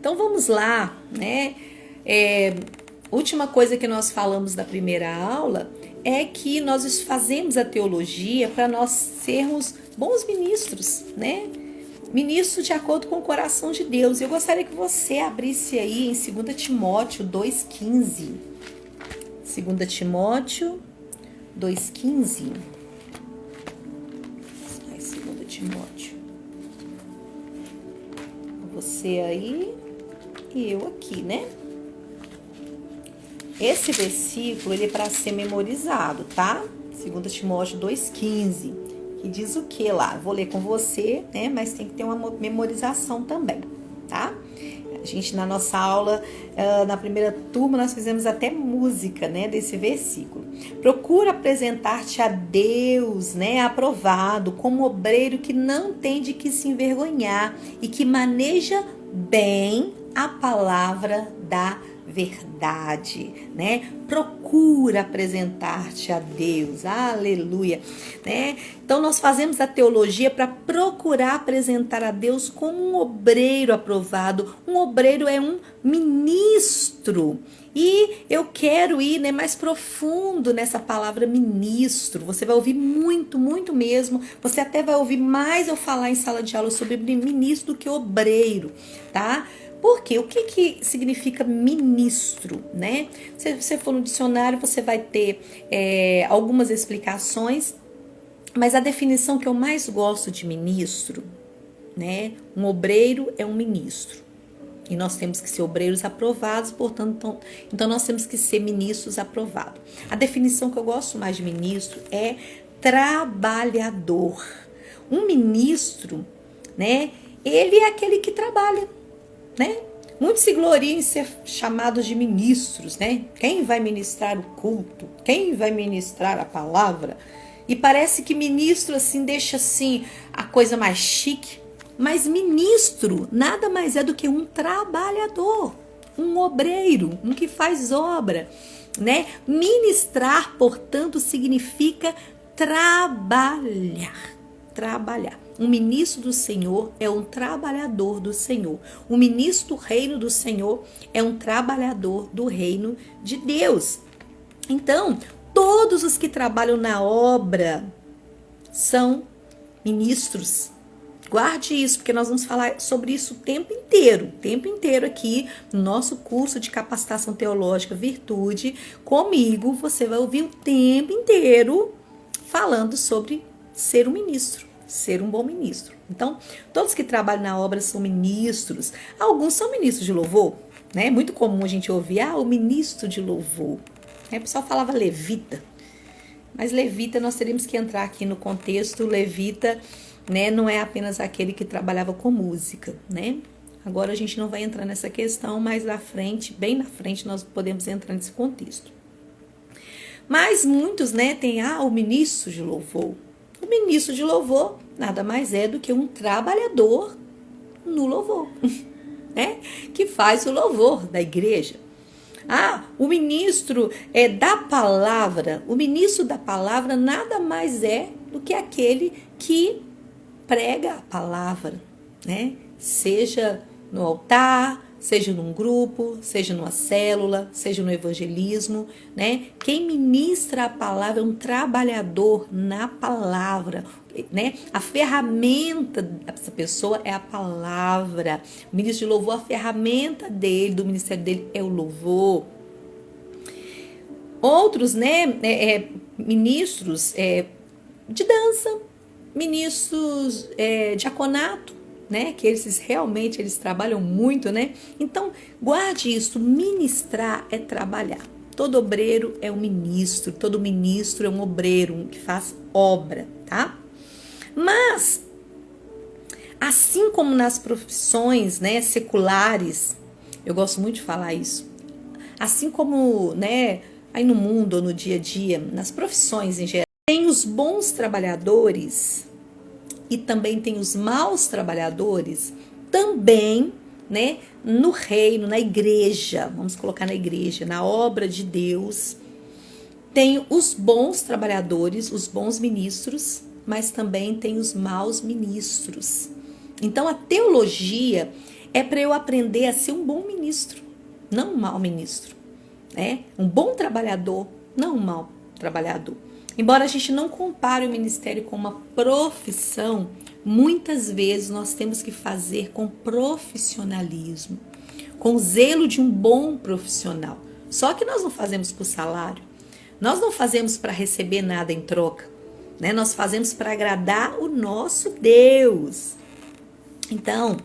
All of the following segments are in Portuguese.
Então vamos lá, né? Última coisa que nós falamos da primeira aula é que nós fazemos a teologia para nós sermos bons ministros, né? Ministro de acordo com o coração de Deus. Eu gostaria que você abrisse aí em 2 Timóteo 2,15. 2 Timóteo 2,15. 2 Timóteo. Você aí e eu aqui, né? Esse versículo, ele é para ser memorizado, tá? 2 Timóteo 2,15, que diz o que lá? Vou ler com você, né? Mas tem que ter uma memorização também, tá? A gente, na nossa aula, na primeira turma, nós fizemos até música, né? Desse versículo. Procura apresentar-te a Deus, né? Aprovado, como obreiro que não tem de que se envergonhar e que maneja bem a palavra da verdade, né? Procura apresentar-te a Deus, aleluia, né? Então nós fazemos a teologia para procurar apresentar a Deus como um obreiro aprovado. Um obreiro é um ministro. E eu quero ir, né, mais profundo nessa palavra ministro. Você vai ouvir muito, muito mesmo. Você até vai ouvir mais eu falar em sala de aula sobre ministro do que obreiro, tá? Por quê? O que significa ministro, né? Se você for no dicionário, você vai ter algumas explicações, mas a definição que eu mais gosto de ministro, né? Um obreiro é um ministro. E nós temos que ser obreiros aprovados, portanto, então nós temos que ser ministros aprovados. A definição que eu gosto mais de ministro é trabalhador. Um ministro, né? Ele é aquele que trabalha, né? Muitos se gloriam em ser chamados de ministros, né? Quem vai ministrar o culto? Quem vai ministrar a palavra? E parece que ministro assim deixa assim a coisa mais chique, mas ministro nada mais é do que um trabalhador, um obreiro, um que faz obra, né? Ministrar, portanto, significa trabalhar. Um ministro do Senhor é um trabalhador do Senhor. Um ministro do reino do Senhor é um trabalhador do reino de Deus. Então, todos os que trabalham na obra são ministros. Guarde isso, porque nós vamos falar sobre isso o tempo inteiro aqui no nosso curso de capacitação teológica Virtude. Comigo, você vai ouvir o tempo inteiro falando sobre ser um ministro, ser um bom ministro. Então, todos que trabalham na obra são ministros. Alguns são ministros de louvor, né? É muito comum a gente ouvir, o ministro de louvor. O pessoal falava levita. Mas levita, nós teríamos que entrar aqui no contexto. Levita, né, não é apenas aquele que trabalhava com música, né? Agora a gente não vai entrar nessa questão, mas na frente, bem na frente, nós podemos entrar nesse contexto. Mas muitos, né, tem o ministro de louvor. O ministro de louvor nada mais é do que um trabalhador no louvor, né? Que faz o louvor da igreja. O ministro da palavra. O ministro da palavra nada mais é do que aquele que prega a palavra, né? Seja no altar, seja num grupo, seja numa célula, seja no evangelismo, né? Quem ministra a palavra é um trabalhador na palavra, né? A ferramenta dessa pessoa é a palavra. O ministro de louvor, a ferramenta dele, do ministério dele é o louvor. Outros, né? Ministros de dança, ministros diaconato, né? Que eles realmente trabalham muito, né? Então, guarde isso, ministrar é trabalhar. Todo obreiro é um ministro, todo ministro é um obreiro, um que faz obra, tá? Mas, assim como nas profissões, né, seculares, eu gosto muito de falar isso, assim como, né, aí no mundo ou no dia a dia, nas profissões em geral, tem os bons trabalhadores e também tem os maus trabalhadores, também, né, no reino, na igreja, vamos colocar na igreja, na obra de Deus, tem os bons trabalhadores, os bons ministros, mas também tem os maus ministros. Então a teologia, é para eu aprender a ser um bom ministro, não um mau ministro, né? Um bom trabalhador, não um mau trabalhador. Embora a gente não compare o ministério com uma profissão, muitas vezes nós temos que fazer com profissionalismo, com o zelo de um bom profissional. Só que nós não fazemos por salário, nós não fazemos para receber nada em troca, né? Nós fazemos para agradar o nosso Deus. Então,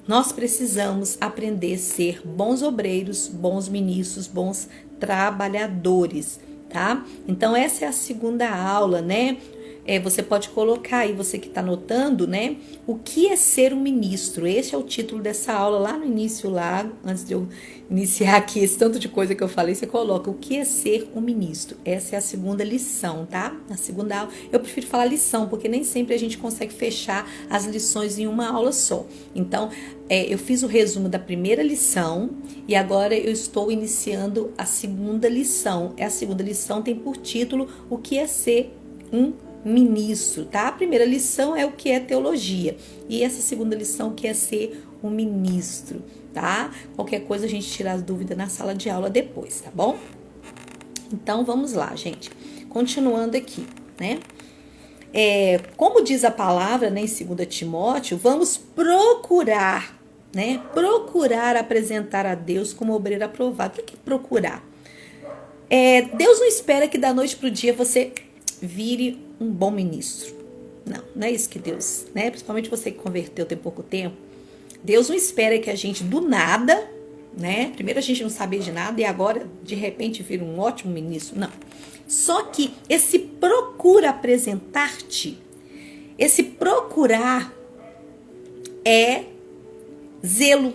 nós precisamos aprender a ser bons obreiros, bons ministros, bons trabalhadores, tá? Então, essa é a segunda aula, né? Você pode colocar aí, você que está anotando, né? O que é ser um ministro? Esse é o título dessa aula lá no início, lá, antes de eu iniciar aqui esse tanto de coisa que eu falei, você coloca o que é ser um ministro. Essa é a segunda lição, tá? A segunda aula, eu prefiro falar lição, porque nem sempre a gente consegue fechar as lições em uma aula só. Então, eu fiz o resumo da primeira lição e agora eu estou iniciando a segunda lição. A segunda lição tem por título o que é ser um ministro, tá? A primeira lição é o que é teologia e essa segunda lição que é ser um ministro, tá? Qualquer coisa a gente tira as dúvidas na sala de aula depois, tá bom? Então vamos lá, gente. Continuando aqui, né? Como diz a palavra, né, em 2 Timóteo, vamos procurar, né? Procurar apresentar a Deus como obreiro aprovado. O que é procurar? Deus não espera que da noite pro dia você vire um bom ministro. Não é isso que Deus, né? Principalmente você que converteu tem pouco tempo. Deus não espera que a gente do nada, né? Primeiro a gente não sabia de nada e agora de repente vira um ótimo ministro. Não. Só que esse procura apresentar-te, esse procurar é zelo,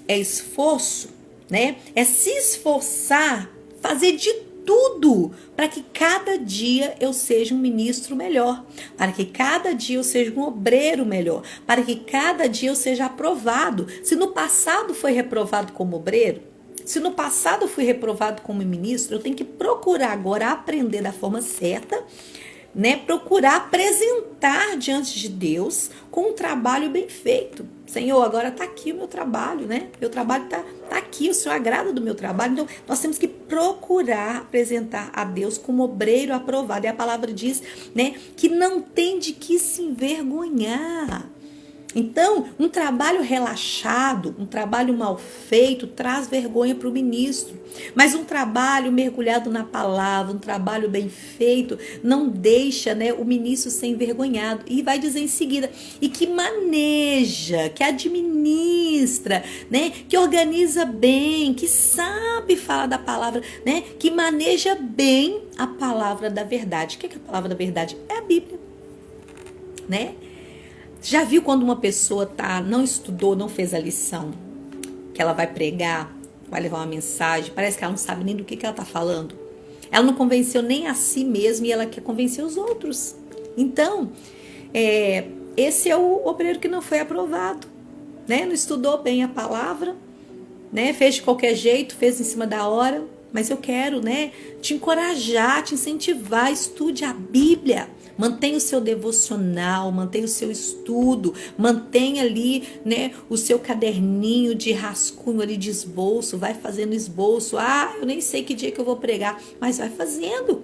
é esforço, né? É se esforçar, fazer de tudo para que cada dia eu seja um ministro melhor, para que cada dia eu seja um obreiro melhor, para que cada dia eu seja aprovado. Se no passado foi reprovado como obreiro, se no passado fui reprovado como ministro, eu tenho que procurar agora aprender da forma certa, né? Procurar apresentar diante de Deus com um trabalho bem feito. Senhor, agora está aqui o meu trabalho, né? Meu trabalho está aqui, o Senhor agrada do meu trabalho. Então, nós temos que procurar apresentar a Deus como obreiro aprovado. E a palavra diz, né, que não tem de que se envergonhar. Então, um trabalho relaxado, um trabalho mal feito, traz vergonha para o ministro. Mas um trabalho mergulhado na palavra, um trabalho bem feito, não deixa, né, o ministro ser envergonhado. E vai dizer em seguida, e que maneja, que administra, né, que organiza bem, que sabe falar da palavra, né, que maneja bem a palavra da verdade. O que é a palavra da verdade? É a Bíblia, né? Já viu quando uma pessoa não estudou, não fez a lição, que ela vai pregar, vai levar uma mensagem, parece que ela não sabe nem do que ela está falando. Ela não convenceu nem a si mesma e ela quer convencer os outros. Então, esse é o obreiro que não foi aprovado, né? Não estudou bem a palavra, né? Fez de qualquer jeito, fez em cima da hora. Mas eu quero, né, te encorajar, te incentivar, estude a Bíblia. Mantenha o seu devocional, mantenha o seu estudo, mantenha ali, né, o seu caderninho de rascunho ali de esboço, vai fazendo esboço. Eu nem sei que dia que eu vou pregar, mas vai fazendo,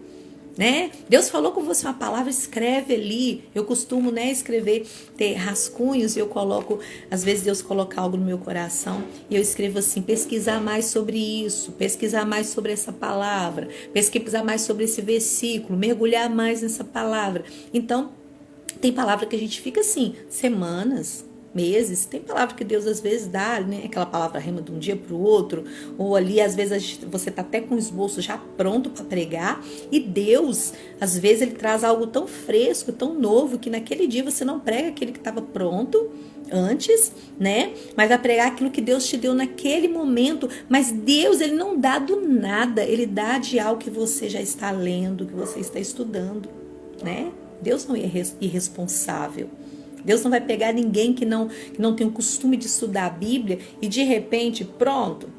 né? Deus falou com você uma palavra, escreve ali. Eu costumo, né, escrever, ter rascunhos e eu coloco, às vezes Deus coloca algo no meu coração e eu escrevo assim, pesquisar mais sobre isso, pesquisar mais sobre essa palavra, pesquisar mais sobre esse versículo, mergulhar mais nessa palavra. Então, tem palavra que a gente fica assim, semanas, meses. Tem palavra que Deus às vezes dá, né? Aquela palavra rema de um dia para o outro, ou ali às vezes você está até com o esboço já pronto para pregar, e Deus às vezes ele traz algo tão fresco, tão novo, que naquele dia você não prega aquele que estava pronto antes, né? Mas vai pregar aquilo que Deus te deu naquele momento. Mas Deus, ele não dá do nada, ele dá de algo que você já está lendo, que você está estudando, né? Deus não é irresponsável. Deus não vai pegar ninguém que não tem o costume de estudar a Bíblia e de repente, pronto,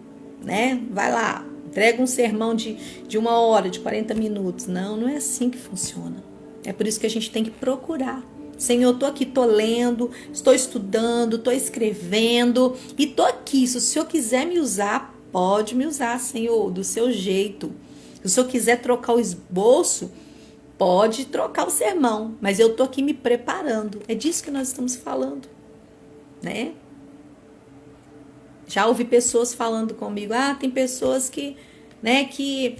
né? Vai lá, entrega um sermão de 1 hora, de 40 minutos. Não é assim que funciona. É por isso que a gente tem que procurar Senhor, eu tô aqui, tô lendo, estou estudando, tô escrevendo e tô aqui. Se o Senhor quiser me usar, pode me usar, Senhor, do seu jeito. Se o Senhor quiser trocar o esboço, pode trocar o sermão, mas eu tô aqui me preparando. É disso que nós estamos falando, né? Já ouvi pessoas falando comigo, tem pessoas que, né, que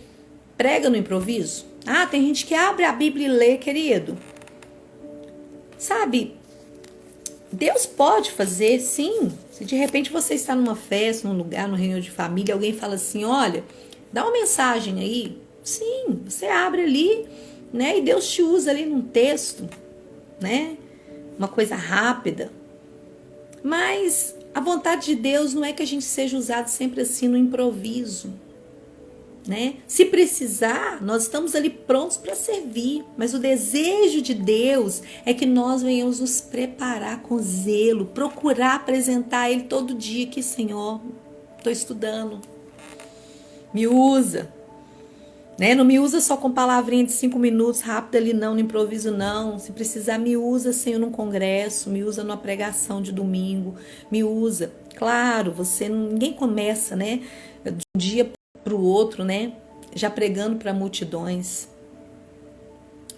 prega no improviso. Tem gente que abre a Bíblia e lê, querido. Sabe, Deus pode fazer, sim. Se de repente você está numa festa, num lugar, numa reunião de família, alguém fala assim, olha, dá uma mensagem aí. Sim, você abre ali, né, e Deus te usa ali num texto, né, uma coisa rápida. Mas a vontade de Deus não é que a gente seja usado sempre assim no improviso, né? Se precisar, nós estamos ali prontos para servir, mas o desejo de Deus é que nós venhamos nos preparar com zelo, procurar apresentar a Ele todo dia que, Senhor, estou estudando, me usa, né? Não me usa só com palavrinha de 5 minutos, rápido ali não, no improviso não. Se precisar, me usa, Senhor, num congresso, me usa numa pregação de domingo, me usa. Claro, ninguém começa, né, de um dia para o outro, né, já pregando para multidões.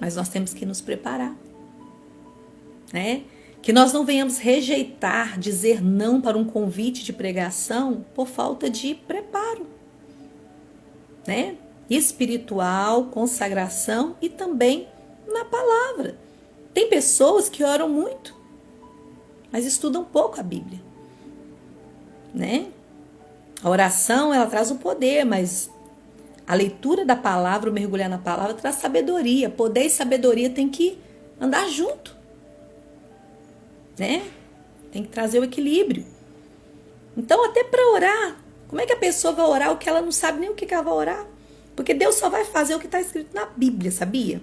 Mas nós temos que nos preparar, né? Que nós não venhamos rejeitar, dizer não para um convite de pregação por falta de preparo, né? Espiritual, consagração e também na palavra. Tem pessoas que oram muito, mas estudam pouco a Bíblia, né? A oração, ela traz o poder, mas a leitura da palavra, o mergulhar na palavra, traz sabedoria. Poder e sabedoria tem que andar junto, né? Tem que trazer o equilíbrio. Então, até para orar, como é que a pessoa vai orar o que ela não sabe nem o que ela vai orar? Porque Deus só vai fazer o que está escrito na Bíblia, sabia?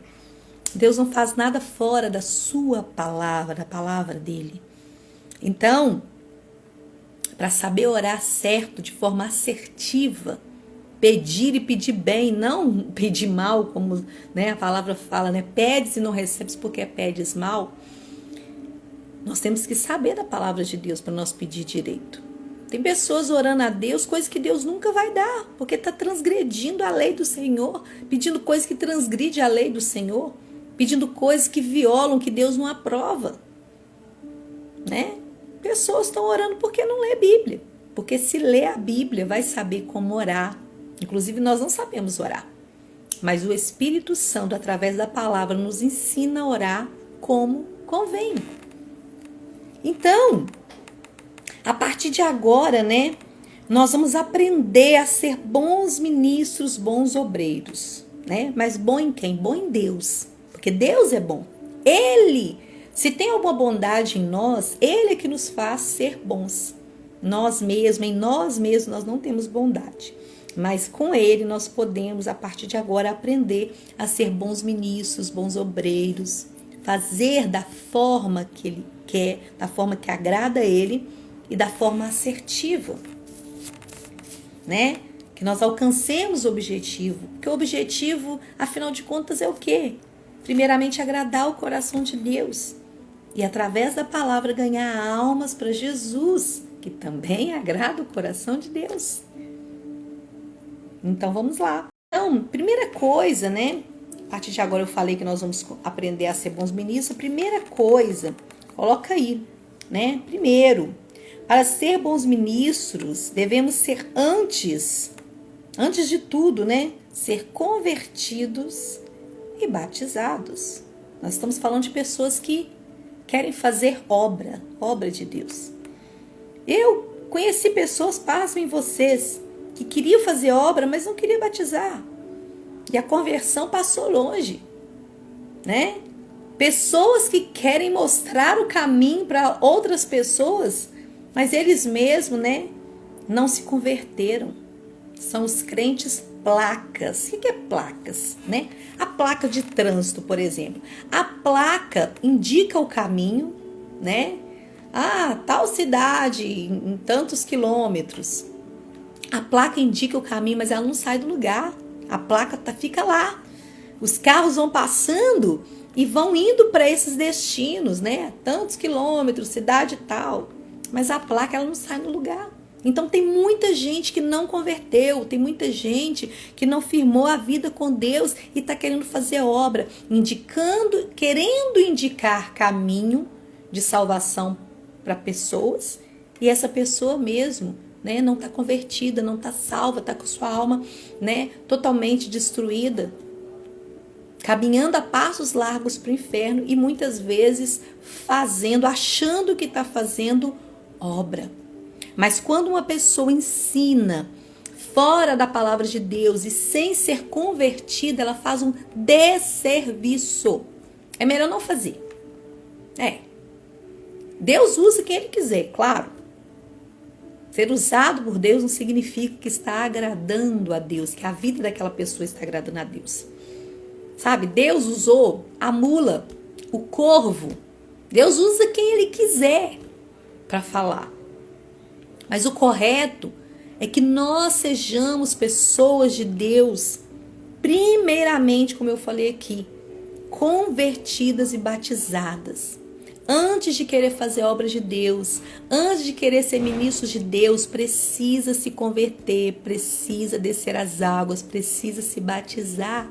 Deus não faz nada fora da sua palavra, da palavra dele. Então, para saber orar certo, de forma assertiva, pedir e pedir bem, não pedir mal, como, né, a palavra fala, né? Pedes e não recebes porque pedes mal. Nós temos que saber da palavra de Deus para nós pedir direito. Tem pessoas orando a Deus, coisas que Deus nunca vai dar, porque está transgredindo a lei do Senhor, pedindo coisas que transgride a lei do Senhor, pedindo coisas que violam, que Deus não aprova, né? Pessoas estão orando porque não lê a Bíblia, porque se lê a Bíblia vai saber como orar. Inclusive nós não sabemos orar, mas o Espírito Santo, através da palavra, nos ensina a orar como convém. Então, a partir de agora, né, nós vamos aprender a ser bons ministros, bons obreiros, né? Mas bom em quem? Bom em Deus, porque Deus é bom. Ele, se tem alguma bondade em nós, Ele é que nos faz ser bons. Nós mesmos, em nós mesmos, nós não temos bondade. Mas com Ele nós podemos, a partir de agora, aprender a ser bons ministros, bons obreiros, fazer da forma que Ele quer, da forma que agrada a Ele e da forma assertiva, né? Que nós alcancemos o objetivo. Porque o objetivo, afinal de contas, é o quê? Primeiramente, agradar o coração de Deus. E através da palavra ganhar almas para Jesus, que também agrada o coração de Deus. Então, vamos lá. Então, primeira coisa, né? A partir de agora eu falei que nós vamos aprender a ser bons ministros. A primeira coisa, coloca aí, né? Primeiro, para ser bons ministros, devemos ser antes de tudo, né? Ser convertidos e batizados. Nós estamos falando de pessoas que querem fazer obra de Deus. Eu conheci pessoas, pasmem vocês, que queriam fazer obra, mas não queriam batizar. E a conversão passou longe, né? Pessoas que querem mostrar o caminho para outras pessoas, mas eles mesmos, né, não se converteram. São os crentes placas. O que é placas, né? A placa de trânsito, por exemplo. A placa indica o caminho, né? Tal cidade, em tantos quilômetros. A placa indica o caminho, mas ela não sai do lugar. A placa fica lá. Os carros vão passando e vão indo para esses destinos, né? Tantos quilômetros, cidade tal, mas a placa ela não sai no lugar. Então tem muita gente que não converteu, tem muita gente que não firmou a vida com Deus e está querendo fazer obra, querendo indicar caminho de salvação para pessoas, e essa pessoa mesmo, né, não está convertida, não está salva, está com sua alma, né, totalmente destruída, caminhando a passos largos para o inferno e muitas vezes achando que está fazendo obra. Mas quando uma pessoa ensina fora da palavra de Deus e sem ser convertida, ela faz um desserviço. É melhor não fazer. Deus usa quem Ele quiser, claro. Ser usado por Deus não significa que está agradando a Deus, que a vida daquela pessoa está agradando a Deus. Sabe, Deus usou a mula, o corvo. Deus usa quem Ele quiser para falar. Mas o correto é que nós sejamos pessoas de Deus, primeiramente, como eu falei aqui, convertidas e batizadas. Antes de querer fazer obras de Deus, antes de querer ser ministros de Deus, precisa se converter, precisa descer as águas, precisa se batizar.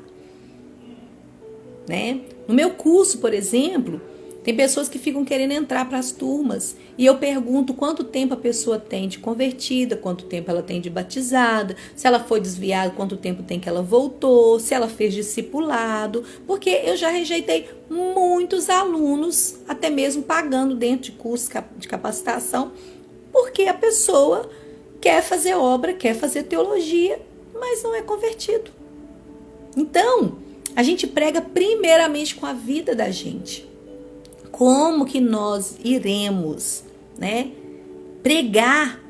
Né? No meu curso, por exemplo, tem pessoas que ficam querendo entrar para as turmas e eu pergunto quanto tempo a pessoa tem de convertida, quanto tempo ela tem de batizada, se ela foi desviada, quanto tempo tem que ela voltou, se ela fez discipulado, porque eu já rejeitei muitos alunos, até mesmo pagando dentro de curso de capacitação, porque a pessoa quer fazer obra, quer fazer teologia, mas não é convertido. Então, a gente prega primeiramente com a vida da gente. Como que nós iremos, né, pregar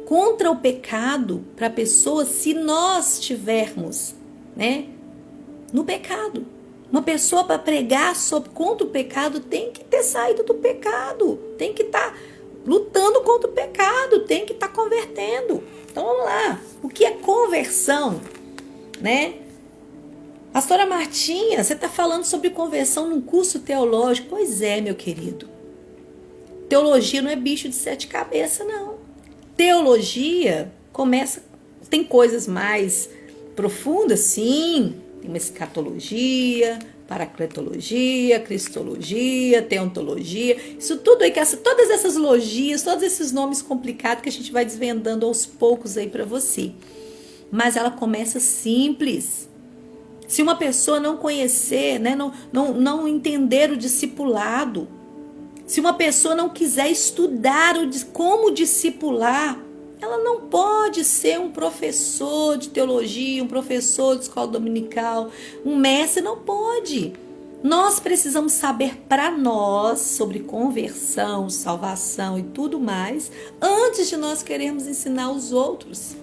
contra o pecado para a pessoa se nós estivermos, né, no pecado? Uma pessoa para pregar contra o pecado tem que ter saído do pecado, tem que estar lutando contra o pecado, tem que estar convertendo. Então vamos lá, o que é conversão, né? Pastora Martinha, você está falando sobre conversão num curso teológico? Pois é, meu querido. Teologia não é bicho de 7 cabeças, não. Teologia tem coisas mais profundas, sim. Tem uma escatologia, paracletologia, cristologia, teontologia. Isso tudo aí, todas essas logias, todos esses nomes complicados que a gente vai desvendando aos poucos aí para você. Mas ela começa simples. Se uma pessoa não conhecer, né, não entender o discipulado, se uma pessoa não quiser estudar como discipular, ela não pode ser um professor de teologia, um professor de escola dominical, um mestre, não pode. Nós precisamos saber para nós sobre conversão, salvação e tudo mais, antes de nós querermos ensinar os outros.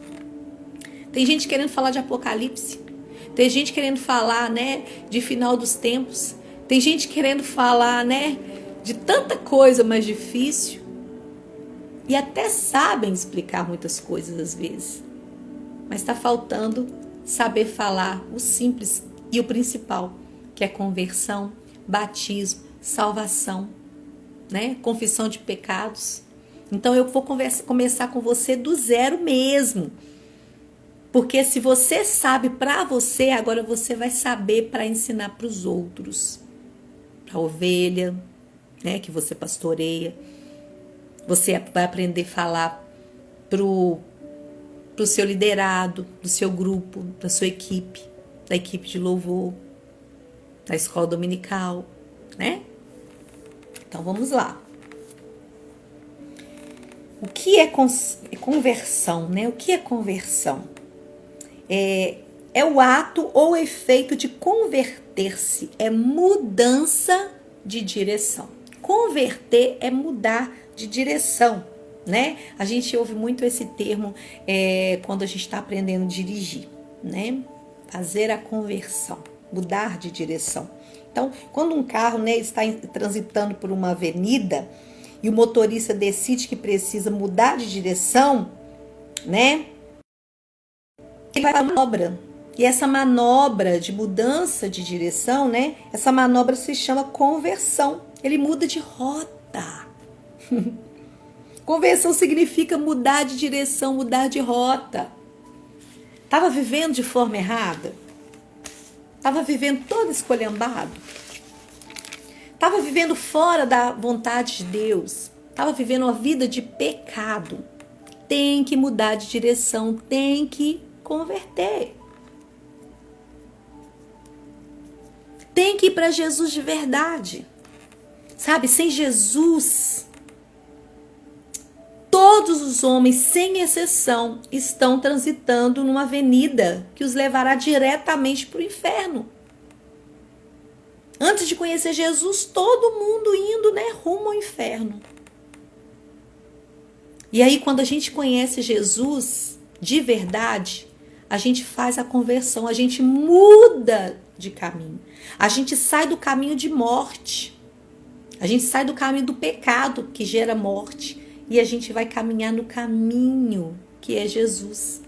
Tem gente querendo falar de Apocalipse. Tem gente querendo falar, né, de final dos tempos. Tem gente querendo falar, né, de tanta coisa mais difícil. E até sabem explicar muitas coisas às vezes. Mas está faltando saber falar o simples e o principal, que é conversão, batismo, salvação, né, confissão de pecados. Então eu vou começar com você do zero mesmo. Porque se você sabe para você, agora você vai saber para ensinar para os outros. Para a ovelha, né, que você pastoreia. Você vai aprender a falar pro seu liderado, do seu grupo, da sua equipe, da equipe de louvor, da escola dominical, né? Então vamos lá. O que é conversão, né? O que é conversão? É o ato ou efeito de converter-se, é mudança de direção. Converter é mudar de direção, né? A gente ouve muito esse termo quando a gente está aprendendo a dirigir, né? Fazer a conversão, mudar de direção. Então, quando um carro, né, está transitando por uma avenida e o motorista decide que precisa mudar de direção, né? Ele vai fazer uma obra E essa manobra de mudança de direção, né? Essa manobra se chama conversão. Ele muda de rota. Conversão significa mudar de direção, mudar de rota. Estava vivendo de forma errada? Estava vivendo todo esculhambado? Estava vivendo fora da vontade de Deus? Estava vivendo uma vida de pecado? Tem que mudar de direção, tem que converter. Tem que ir para Jesus de verdade. Sabe, sem Jesus, todos os homens, sem exceção, estão transitando numa avenida que os levará diretamente para o inferno. Antes de conhecer Jesus, todo mundo indo, né, rumo ao inferno. E aí, quando a gente conhece Jesus de verdade, a gente faz a conversão, a gente muda de caminho. A gente sai do caminho de morte. A gente sai do caminho do pecado, que gera morte. E a gente vai caminhar no caminho que é Jesus.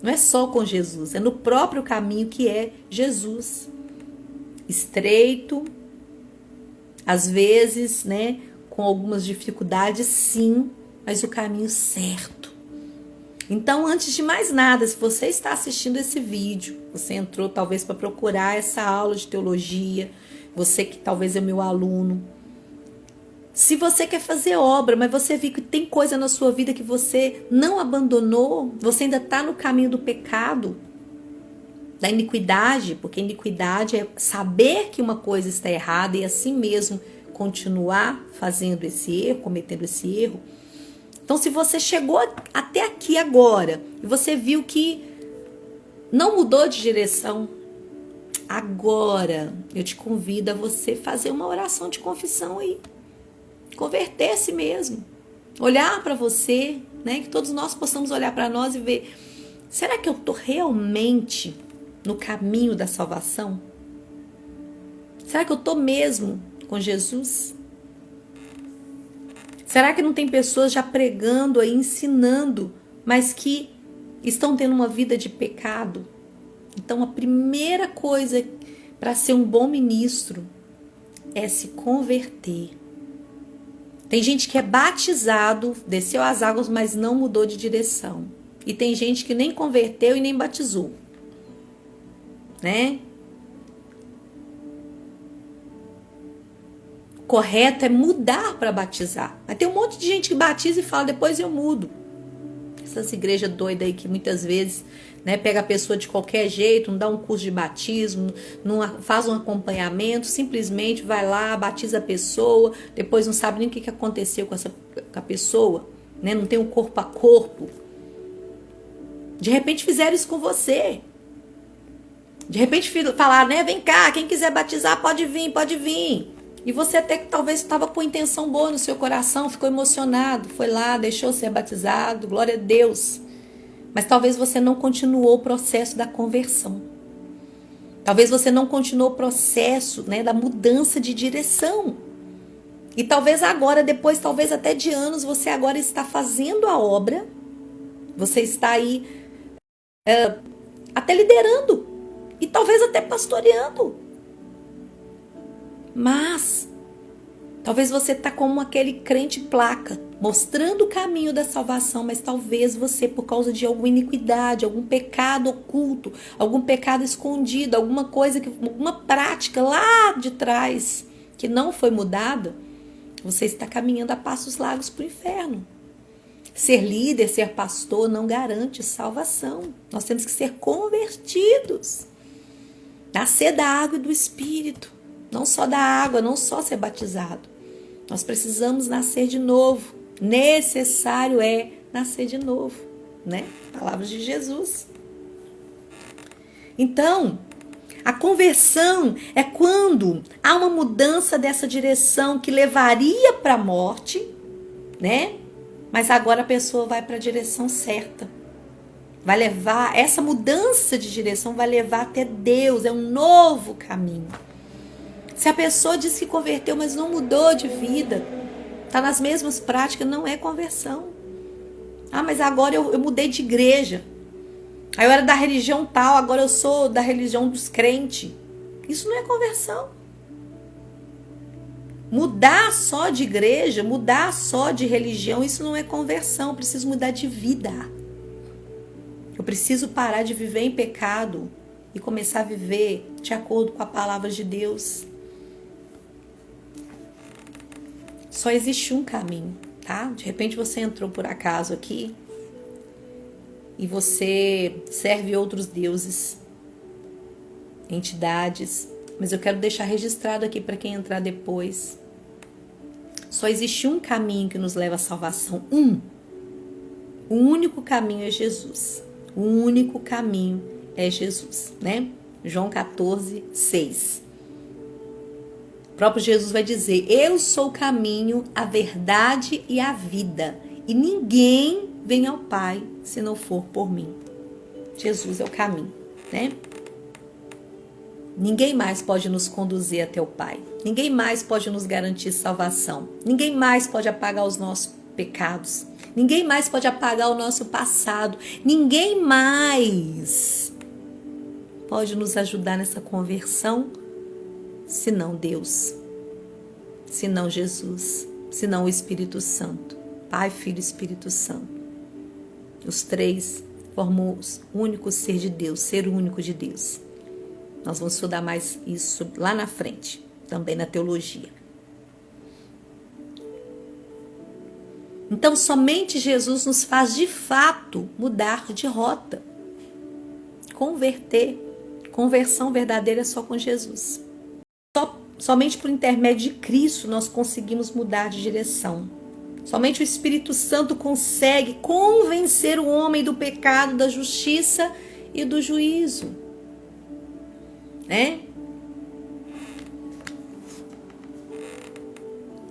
Não é só com Jesus, é no próprio caminho que é Jesus. Estreito, às vezes, né, com algumas dificuldades, sim, mas o caminho certo. Então, antes de mais nada, se você está assistindo esse vídeo, você entrou talvez para procurar essa aula de teologia, você que talvez é meu aluno, se você quer fazer obra, mas você viu que tem coisa na sua vida que você não abandonou, você ainda está no caminho do pecado, da iniquidade, porque iniquidade é saber que uma coisa está errada e assim mesmo continuar fazendo esse erro, cometendo esse erro. Então, se você chegou até aqui agora e você viu que não mudou de direção, agora eu te convido a você fazer uma oração de confissão aí. Converter-se mesmo. Olhar para você, né? Que todos nós possamos olhar para nós e ver, será que eu estou realmente no caminho da salvação? Será que eu estou mesmo com Jesus? Será que não tem pessoas já pregando aí, ensinando, mas que estão tendo uma vida de pecado? Então, a primeira coisa para ser um bom ministro é se converter. Tem gente que é batizado, desceu as águas, mas não mudou de direção. E tem gente que nem converteu e nem batizou, né? Correto é mudar para batizar. Mas tem um monte de gente que batiza e fala, depois eu mudo. Essas igrejas doidas aí que muitas vezes, né, pega a pessoa de qualquer jeito, não dá um curso de batismo, não faz um acompanhamento, simplesmente vai lá, batiza a pessoa, depois não sabe nem o que aconteceu com a pessoa, né? Não tem um corpo a corpo. De repente fizeram isso com você. De repente falaram, né, vem cá, quem quiser batizar pode vir, pode vir. E você até que talvez estava com intenção boa no seu coração, ficou emocionado, foi lá, deixou ser batizado, glória a Deus. Mas talvez você não continuou o processo da conversão. Talvez você não continuou o processo, né, da mudança de direção. E talvez agora, depois talvez até de anos, você agora está fazendo a obra, você está aí até liderando e talvez até pastoreando. Mas talvez você está como aquele crente placa, mostrando o caminho da salvação, mas talvez você, por causa de alguma iniquidade, algum pecado oculto, algum pecado escondido, alguma coisa, alguma prática lá de trás que não foi mudada, você está caminhando a passos largos para o inferno. Ser líder, ser pastor não garante salvação. Nós temos que ser convertidos. Nascer da água e do Espírito. Não só da água, não só ser batizado. Nós precisamos nascer de novo. Necessário é nascer de novo, né? Palavras de Jesus. Então, a conversão é quando há uma mudança dessa direção que levaria para a morte, né? Mas agora a pessoa vai para a direção certa. Vai levar, essa mudança de direção vai levar até Deus, é um novo caminho. Se a pessoa diz que converteu, mas não mudou de vida, está nas mesmas práticas, não é conversão. Ah, mas agora eu mudei de igreja. Aí eu era da religião tal, agora eu sou da religião dos crentes. Isso não é conversão. Mudar só de igreja, mudar só de religião, isso não é conversão. Eu preciso mudar de vida. Eu preciso parar de viver em pecado e começar a viver de acordo com a palavra de Deus. Só existe um caminho, tá? De repente você entrou por acaso aqui e você serve outros deuses, entidades, mas eu quero deixar registrado aqui para quem entrar depois. Só existe um caminho que nos leva à salvação. O único caminho é Jesus. O único caminho é Jesus, né? João 14, 6. O próprio Jesus vai dizer: eu sou o caminho, a verdade e a vida. E ninguém vem ao Pai se não for por mim. Jesus é o caminho, né? Ninguém mais pode nos conduzir até o Pai. Ninguém mais pode nos garantir salvação. Ninguém mais pode apagar os nossos pecados. Ninguém mais pode apagar o nosso passado. Ninguém mais pode nos ajudar nessa conversão, senão Deus, senão Jesus, senão o Espírito Santo. Pai, Filho e Espírito Santo. Os três formam o único ser de Deus, ser único de Deus. Nós vamos estudar mais isso lá na frente, também na teologia. Então, somente Jesus nos faz de fato mudar de rota, converter. Conversão verdadeira é só com Jesus. Somente por intermédio de Cristo nós conseguimos mudar de direção. Somente o Espírito Santo consegue convencer o homem do pecado, da justiça e do juízo. Né?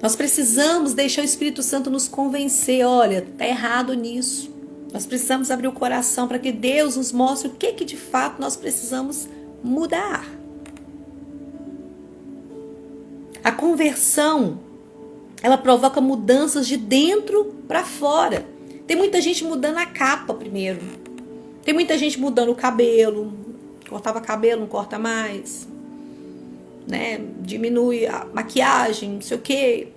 Nós precisamos deixar o Espírito Santo nos convencer. Olha, tá errado nisso. Nós precisamos abrir o coração para que Deus nos mostre o que de fato nós precisamos mudar. A conversão, ela provoca mudanças de dentro para fora. Tem muita gente mudando a capa primeiro. Tem muita gente mudando o cabelo. Cortava cabelo, não corta mais. Né? Diminui a maquiagem, não sei o quê.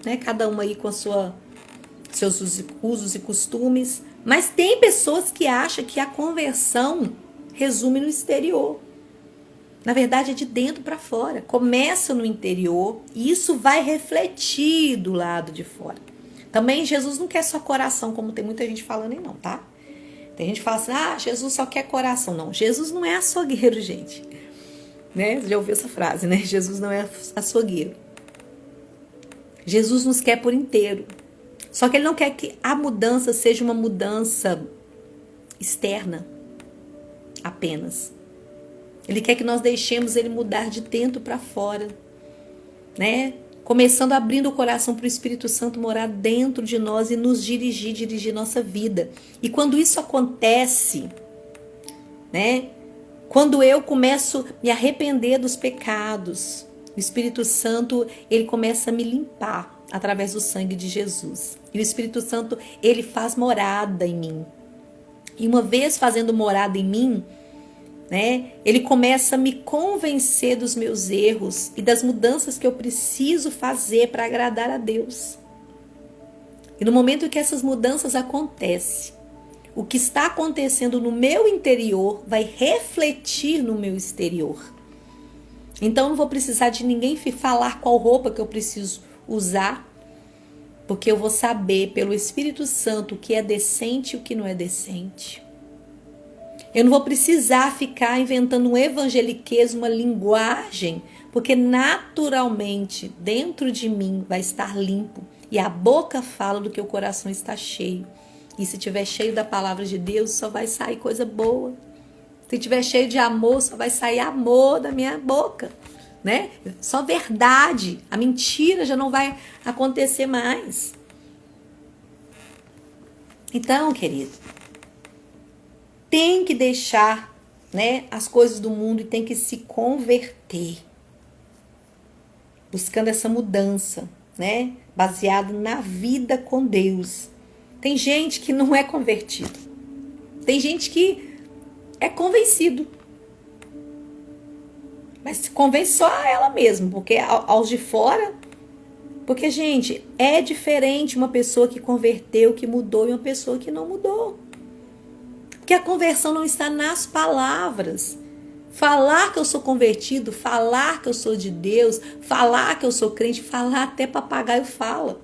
Né? Cada uma aí com seus usos e costumes. Mas tem pessoas que acham que a conversão resume no exterior. Na verdade, é de dentro para fora. Começa no interior e isso vai refletir do lado de fora. Também Jesus não quer só coração, como tem muita gente falando aí não, tá? Tem gente que fala assim, Jesus só quer coração. Não, Jesus não é açougueiro, gente. Né? Você já ouviu essa frase, né? Jesus não é açougueiro. Jesus nos quer por inteiro. Só que ele não quer que a mudança seja uma mudança externa apenas. Ele quer que nós deixemos ele mudar de dentro para fora, né? Começando abrindo o coração para o Espírito Santo morar dentro de nós e nos dirigir nossa vida. E quando isso acontece, né? Quando eu começo a me arrepender dos pecados, o Espírito Santo, ele começa a me limpar através do sangue de Jesus. E o Espírito Santo, ele faz morada em mim. E uma vez fazendo morada em mim, né, ele começa a me convencer dos meus erros e das mudanças que eu preciso fazer para agradar a Deus. E no momento que essas mudanças acontecem, o que está acontecendo no meu interior vai refletir no meu exterior. Então eu não vou precisar de ninguém falar qual roupa que eu preciso usar, porque eu vou saber pelo Espírito Santo o que é decente e o que não é decente. Eu não vou precisar ficar inventando um evangeliquez, uma linguagem, porque naturalmente dentro de mim vai estar limpo e a boca fala do que o coração está cheio. E se estiver cheio da palavra de Deus, só vai sair coisa boa. Se estiver cheio de amor, só vai sair amor da minha boca, né? Só verdade. A mentira já não vai acontecer mais. Então, querido, tem que deixar, né, as coisas do mundo e tem que se converter. Buscando essa mudança, né? Baseado na vida com Deus. Tem gente que não é convertido. Tem gente que é convencido. Mas convence só ela mesma, porque aos de fora... Porque, gente, é diferente uma pessoa que converteu, que mudou, e uma pessoa que não mudou. Porque a conversão não está nas palavras. Falar que eu sou convertido, falar que eu sou de Deus, falar que eu sou crente, falar até papagaio fala.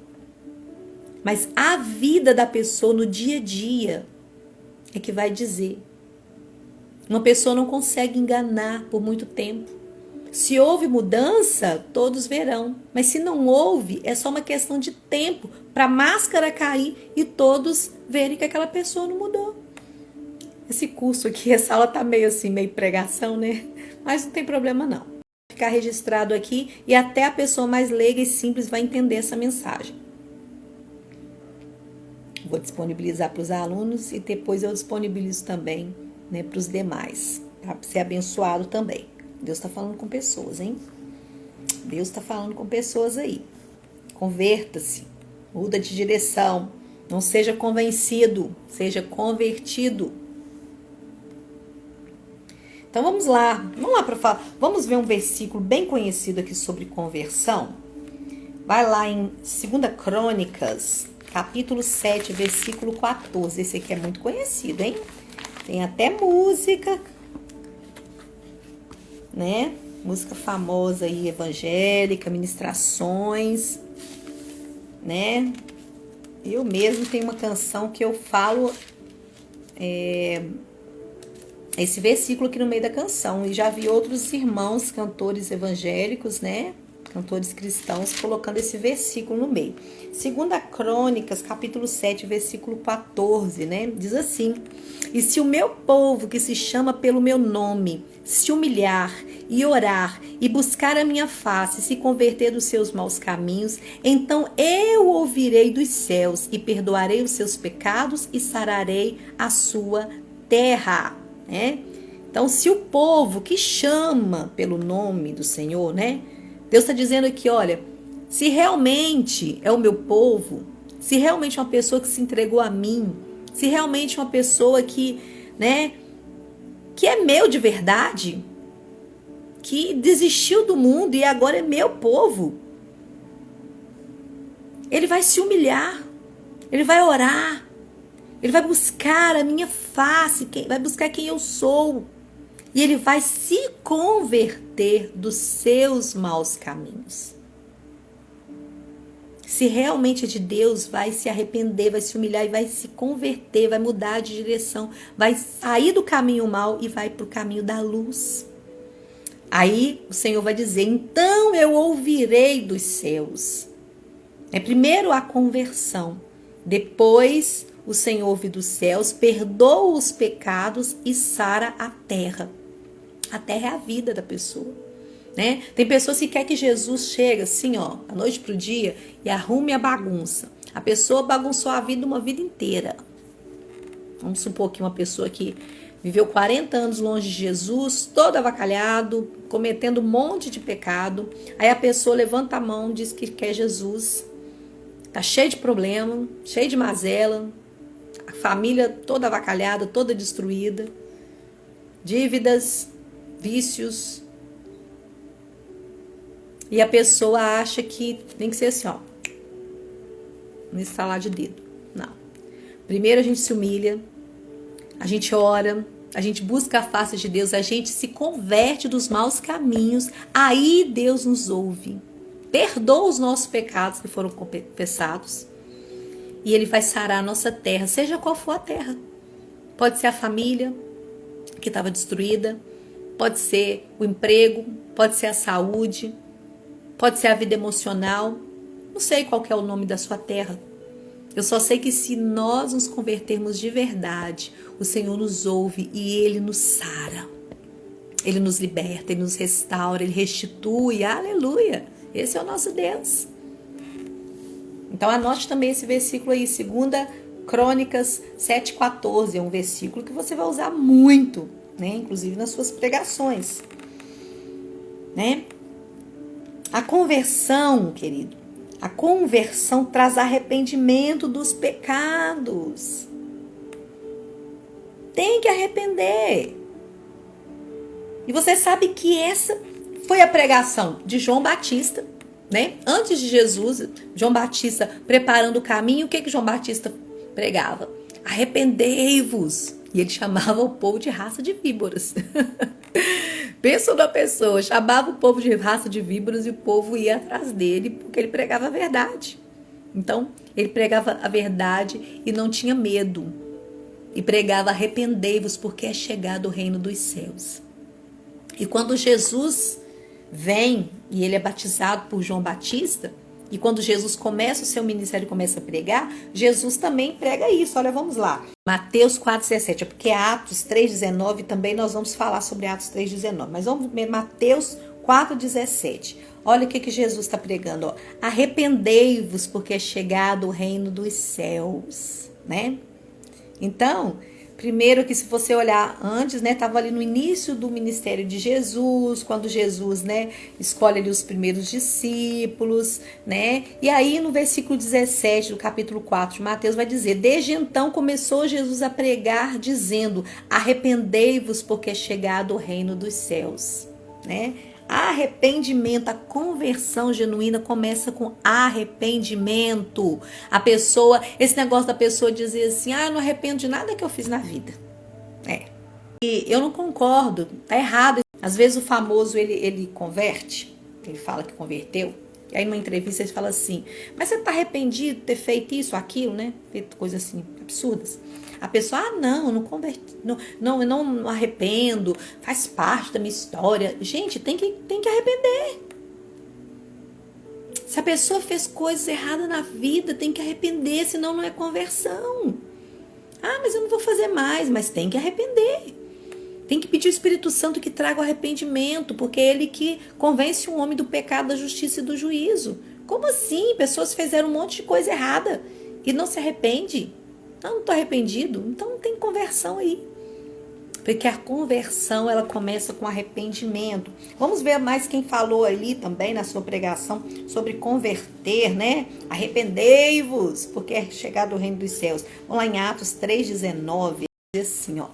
Mas a vida da pessoa no dia a dia é que vai dizer. Uma pessoa não consegue enganar por muito tempo. Se houve mudança, todos verão. Mas se não houve, é só uma questão de tempo para a máscara cair e todos verem que aquela pessoa não mudou. Esse curso aqui, essa aula tá meio assim, meio pregação, né? Mas não tem problema não. Vai ficar registrado aqui e até a pessoa mais leiga e simples vai entender essa mensagem. Vou disponibilizar para os alunos e depois eu disponibilizo também, né, para os demais, tá? Para ser abençoado também. Deus está falando com pessoas, hein? Deus está falando com pessoas aí. Converta-se, muda de direção, não seja convencido, seja convertido. Então vamos lá para falar. Vamos ver um versículo bem conhecido aqui sobre conversão. Vai lá em 2 Crônicas, capítulo 7, versículo 14. Esse aqui é muito conhecido, hein? Tem até música, né? Música famosa aí, evangélica, ministrações, né? Eu mesmo tenho uma canção que eu falo esse versículo aqui no meio da canção. E já vi outros irmãos, cantores evangélicos, né? Cantores cristãos, colocando esse versículo no meio. 2 Crônicas, capítulo 7, versículo 14, né? Diz assim: E se o meu povo, que se chama pelo meu nome, se humilhar e orar e buscar a minha face, se converter dos seus maus caminhos, então eu ouvirei dos céus e perdoarei os seus pecados e sararei a sua terra, né? Então, se o povo que chama pelo nome do Senhor, né? Deus está dizendo aqui, olha, se realmente é o meu povo, se realmente é uma pessoa que se entregou a mim, se realmente é uma pessoa que, né, que é meu de verdade, que desistiu do mundo e agora é meu povo, ele vai se humilhar, ele vai orar, ele vai buscar a minha face, vai buscar quem eu sou. E ele vai se converter dos seus maus caminhos. Se realmente é de Deus, vai se arrepender, vai se humilhar e vai se converter, vai mudar de direção, vai sair do caminho mau e vai para o caminho da luz. Aí o Senhor vai dizer, então eu ouvirei dos céus. É primeiro a conversão, depois o Senhor ouve dos céus, perdoa os pecados e sara a terra. A terra é a vida da pessoa, né? Tem pessoas que querem que Jesus chegue assim, ó, da noite pro dia e arrume a bagunça. A pessoa bagunçou a vida uma vida inteira. Vamos supor que uma pessoa que viveu 40 anos longe de Jesus, todo avacalhado, cometendo um monte de pecado. Aí a pessoa levanta a mão, diz que quer Jesus. Tá cheio de problema, cheio de mazela. A família toda avacalhada, toda destruída. Dívidas, vícios. E a pessoa acha que tem que ser assim, ó. Não estalar de dedo. Não. Primeiro a gente se humilha, a gente ora, a gente busca a face de Deus, a gente se converte dos maus caminhos, aí Deus nos ouve. Perdoa os nossos pecados que foram confessados. E Ele vai sarar a nossa terra, seja qual for a terra. Pode ser a família que estava destruída, pode ser o emprego, pode ser a saúde, pode ser a vida emocional. Não sei qual que é o nome da sua terra. Eu só sei que se nós nos convertermos de verdade, o Senhor nos ouve e Ele nos sara. Ele nos liberta, Ele nos restaura, Ele restitui. Aleluia! Esse é o nosso Deus. Então anote também esse versículo aí, 2 Crônicas 7,14. É um versículo que você vai usar muito, né? Inclusive nas suas pregações, né? A conversão, querido, a conversão traz arrependimento dos pecados. Tem que arrepender. E você sabe que essa foi a pregação de João Batista, né? Antes de Jesus, João Batista preparando o caminho, o que João Batista pregava? Arrependei-vos. E ele chamava o povo de raça de víboras. Pensa numa pessoa, chamava o povo de raça de víboras e o povo ia atrás dele porque ele pregava a verdade. Então, ele pregava a verdade e não tinha medo. E pregava: arrependei-vos porque é chegado o reino dos céus. E quando Jesus vem e ele é batizado por João Batista, e quando Jesus começa o seu ministério e começa a pregar, Jesus também prega isso. Olha, vamos lá. Mateus 4,17, porque Atos 3,19 também nós vamos falar sobre Atos 3,19. Mas vamos ver Mateus 4,17. Olha o que Jesus está pregando. Ó. Arrependei-vos porque é chegado o reino dos céus, né? Então, primeiro que se você olhar antes, né, estava ali no início do ministério de Jesus, quando Jesus, né, escolhe ali os primeiros discípulos, né, e aí no versículo 17 do capítulo 4 de Mateus vai dizer: desde então começou Jesus a pregar dizendo: arrependei-vos porque é chegado o reino dos céus, né? Arrependimento, a conversão genuína começa com arrependimento. A pessoa, esse negócio da pessoa dizer assim: eu não arrependo de nada que eu fiz na vida. E eu não concordo, tá errado. Às vezes o famoso, ele converte, ele fala que converteu, e aí numa entrevista ele fala assim: mas você tá arrependido de ter feito isso, aquilo, né? Feito coisas assim, absurdas. A pessoa: não, eu não converti, eu não arrependo, faz parte da minha história. Gente, tem que arrepender. Se a pessoa fez coisas erradas na vida, tem que arrepender, senão não é conversão. Mas eu não vou fazer mais, mas tem que arrepender. Tem que pedir o Espírito Santo que traga o arrependimento, porque é ele que convence o homem do pecado, da justiça e do juízo. Como assim? Pessoas fizeram um monte de coisa errada e não se arrepende? Não estou arrependido. Então não tem conversão aí. Porque a conversão, ela começa com arrependimento. Vamos ver mais quem falou ali também na sua pregação sobre converter, né? Arrependei-vos, porque é chegado o reino dos céus. Vamos lá em Atos 3,19, diz assim, ó.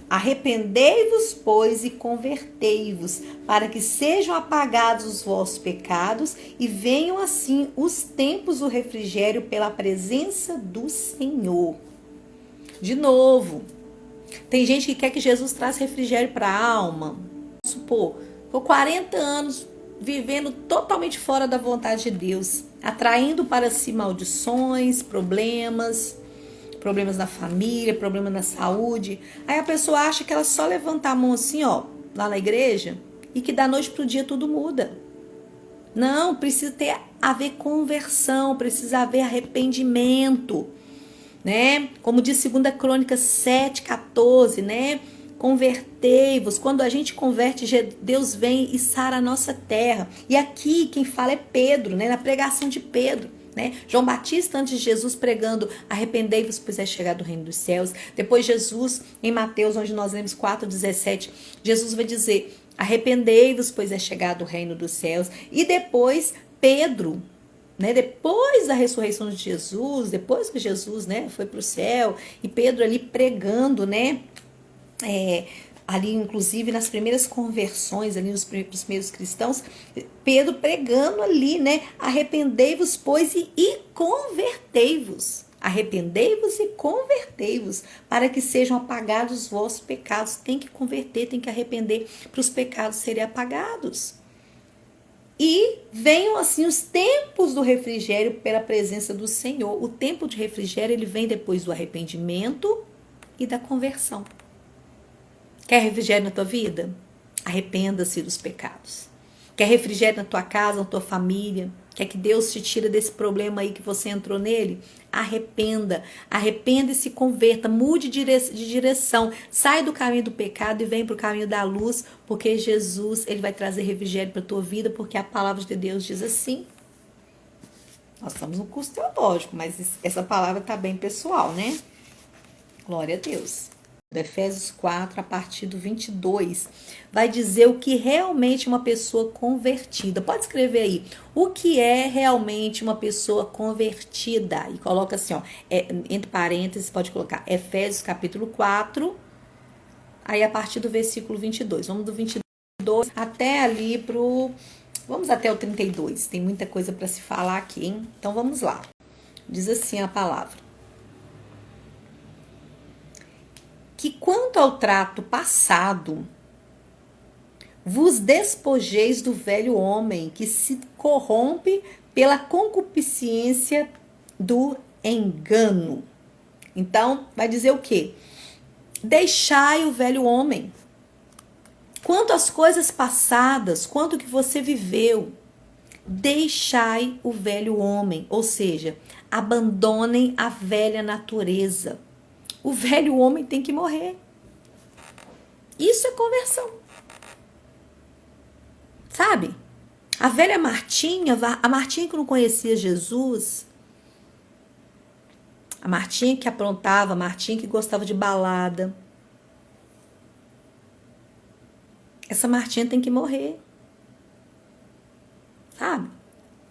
Arrependei-vos, pois, e convertei-vos, para que sejam apagados os vossos pecados e venham assim os tempos do refrigério pela presença do Senhor. De novo, tem gente que quer que Jesus traz refrigério para a alma. Vamos supor, por 40 anos vivendo totalmente fora da vontade de Deus, atraindo para si maldições, problemas na família, problemas na saúde. Aí a pessoa acha que ela só levantar a mão assim, ó, lá na igreja, e que da noite pro dia tudo muda. Não, precisa haver conversão, precisa haver arrependimento, né? Como diz 2 Crônicas 7,14, né? Convertei-vos. Quando a gente converte, Deus vem e sara a nossa terra. E aqui quem fala é Pedro, né? Na pregação de Pedro. Né? João Batista, antes de Jesus, pregando: arrependei-vos, pois é chegado o reino dos céus. Depois Jesus, em Mateus, onde nós lemos 4,17, Jesus vai dizer: arrependei-vos, pois é chegado o reino dos céus. E depois Pedro, né? Depois da ressurreição de Jesus, depois que Jesus, né, foi para o céu, e Pedro ali pregando, né, ali inclusive nas primeiras conversões, ali nos primeiros cristãos, Pedro pregando ali, né? Arrependei-vos, pois, e convertei-vos. Arrependei-vos e convertei-vos, para que sejam apagados os vossos pecados. Tem que converter, tem que arrepender para os pecados serem apagados. E venham assim os tempos do refrigério pela presença do Senhor. O tempo de refrigério, ele vem depois do arrependimento e da conversão. Quer refrigério na tua vida? Arrependa-se dos pecados. Quer refrigério na tua casa, na tua família? Quer que Deus te tire desse problema aí que você entrou nele? Arrependa e se converta, mude de direção, sai do caminho do pecado e vem para o caminho da luz, porque Jesus, ele vai trazer refrigério para a tua vida, porque a palavra de Deus diz assim. Nós estamos no curso teológico, mas essa palavra está bem pessoal, né? Glória a Deus. Efésios 4, a partir do 22, vai dizer o que realmente é uma pessoa convertida. Pode escrever aí, o que é realmente uma pessoa convertida? E coloca assim, ó, entre parênteses, pode colocar Efésios capítulo 4, aí a partir do versículo 22. Vamos do 22 até ali vamos até o 32. Tem muita coisa para se falar aqui, hein? Então vamos lá. Diz assim a palavra: que quanto ao trato passado, vos despojeis do velho homem, que se corrompe pela concupiscência do engano. Então, vai dizer o quê? Deixai o velho homem. Quanto às coisas passadas, quanto que você viveu, deixai o velho homem, ou seja, abandonem a velha natureza. O velho homem tem que morrer. Isso é conversão. Sabe? A velha Martinha, a Martinha que não conhecia Jesus, a Martinha que aprontava, a Martinha que gostava de balada, essa Martinha tem que morrer. Sabe?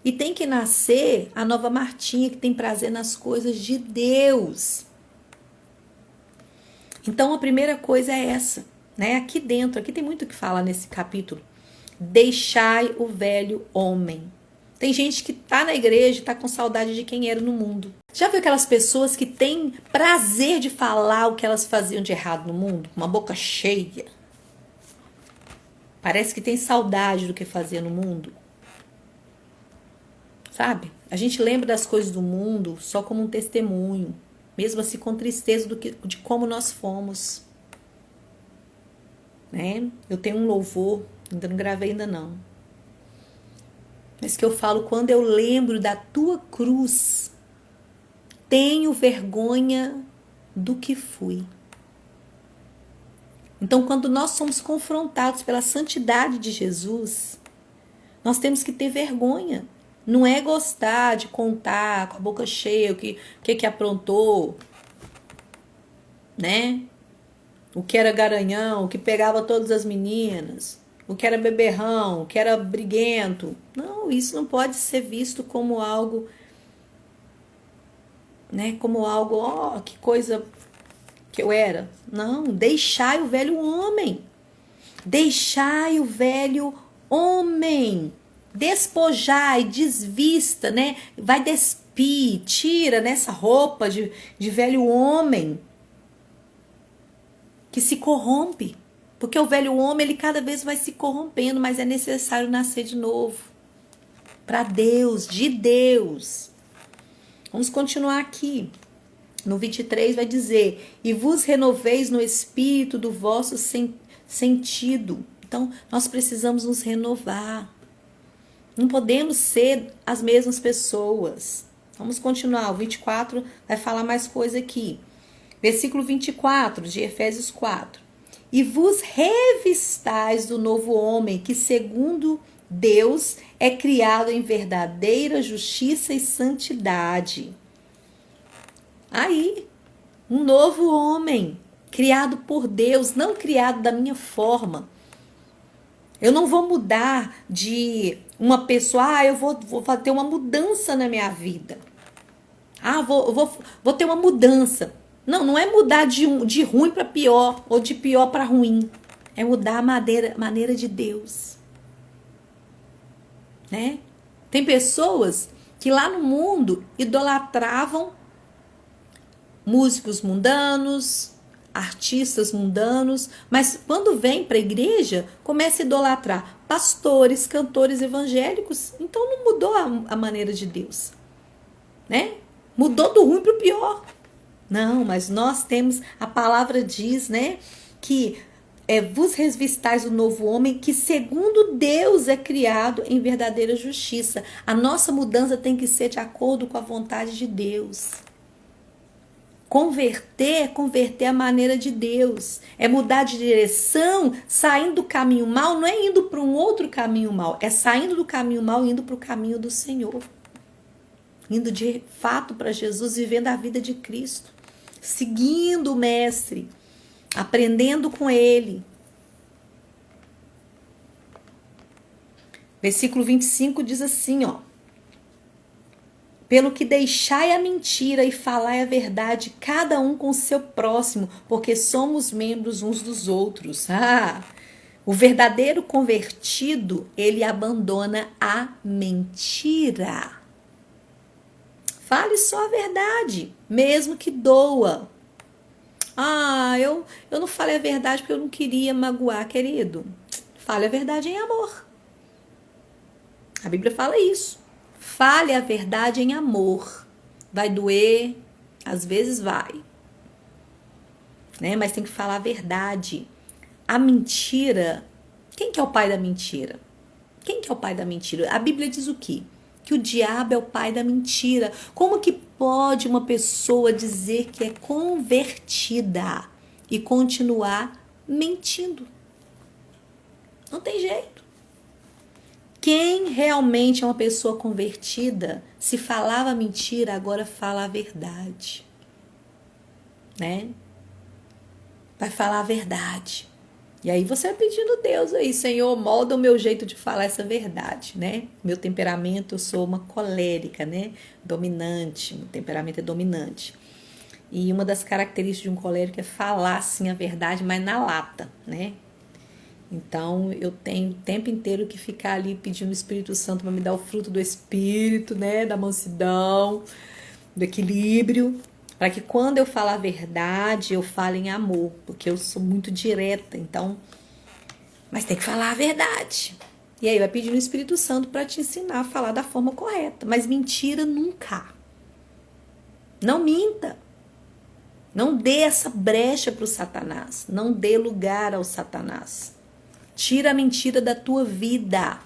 E tem que nascer a nova Martinha que tem prazer nas coisas de Deus. Então a primeira coisa é essa, né? Aqui dentro, aqui tem muito o que falar nesse capítulo. Deixai o velho homem. Tem gente que tá na igreja e tá com saudade de quem era no mundo. Já viu aquelas pessoas que têm prazer de falar o que elas faziam de errado no mundo? Uma boca cheia. Parece que tem saudade do que fazia no mundo. Sabe? A gente lembra das coisas do mundo só como um testemunho. Mesmo assim com tristeza de como nós fomos. Né? Eu tenho um louvor, ainda não gravei ainda não. Mas que eu falo, quando eu lembro da tua cruz, tenho vergonha do que fui. Então, quando nós somos confrontados pela santidade de Jesus, nós temos que ter vergonha. Não é gostar de contar com a boca cheia o que aprontou, né? O que era garanhão, o que pegava todas as meninas, o que era beberrão, o que era briguento. Não, isso não pode ser visto como algo, né? Como algo, ó, que coisa que eu era. Não, deixai o velho homem. Deixai o velho homem. Despojai, desvista, né? Vai despir, tira nessa roupa de velho homem que se corrompe. Porque o velho homem, ele cada vez vai se corrompendo, mas é necessário nascer de novo. Para Deus, de Deus. Vamos continuar aqui. No 23 vai dizer: e vos renoveis no espírito do vosso sentido. Então, nós precisamos nos renovar. Não podemos ser as mesmas pessoas. Vamos continuar. O 24 vai falar mais coisa aqui. Versículo 24 de Efésios 4. E vos revistais do novo homem, que segundo Deus é criado em verdadeira justiça e santidade. Aí, um novo homem, criado por Deus, não criado da minha forma. Eu não vou mudar de uma pessoa, eu vou ter uma mudança na minha vida. Vou ter uma mudança. Não, não é mudar de ruim para pior ou de pior para ruim. É mudar a maneira de Deus. Né? Tem pessoas que lá no mundo idolatravam músicos mundanos, artistas mundanos, mas quando vem para a igreja, começa a idolatrar pastores, cantores evangélicos. Então não mudou a maneira de Deus, né? Mudou do ruim para o pior. Não, mas nós temos, a palavra diz, né, que vos revistais o novo homem, que segundo Deus é criado em verdadeira justiça. A nossa mudança tem que ser de acordo com a vontade de Deus. Converter é converter a maneira de Deus. É mudar de direção, saindo do caminho mal, não é indo para um outro caminho mal, é saindo do caminho mal e indo para o caminho do Senhor. Indo de fato para Jesus, vivendo a vida de Cristo. Seguindo o Mestre. aprendendo com ele. Versículo 25 diz assim, ó. Pelo que deixai a mentira e falai a verdade, cada um com o seu próximo, porque somos membros uns dos outros. O verdadeiro convertido, ele abandona a mentira. Fale só a verdade, mesmo que doa. Eu não falei a verdade porque eu não queria magoar, querido. Fale a verdade em amor. A Bíblia fala isso. Fale a verdade em amor. Vai doer, às vezes vai. Né? Mas tem que falar a verdade. A mentira, quem que é o pai da mentira? Quem que é o pai da mentira? A Bíblia diz o quê? Que o diabo é o pai da mentira. Como que pode uma pessoa dizer que é convertida e continuar mentindo? Não tem jeito. Quem realmente é uma pessoa convertida, se falava mentira, agora fala a verdade. Né? Vai falar a verdade. E aí você vai pedindo a Deus aí, Senhor, molda o meu jeito de falar essa verdade, né? Meu temperamento, eu sou uma colérica, né? Dominante, meu temperamento é dominante. E uma das características de um colérico é falar, sim, a verdade, mas na lata, né? Então, eu tenho o tempo inteiro que ficar ali pedindo o Espírito Santo para me dar o fruto do Espírito, né? Da mansidão, do equilíbrio, para que quando eu falar a verdade, eu fale em amor, porque eu sou muito direta, então... Mas tem que falar a verdade. E aí vai pedindo o Espírito Santo para te ensinar a falar da forma correta. Mas mentira nunca. Não minta. Não dê essa brecha para o Satanás. Não dê lugar ao Satanás. Tira a mentira da tua vida.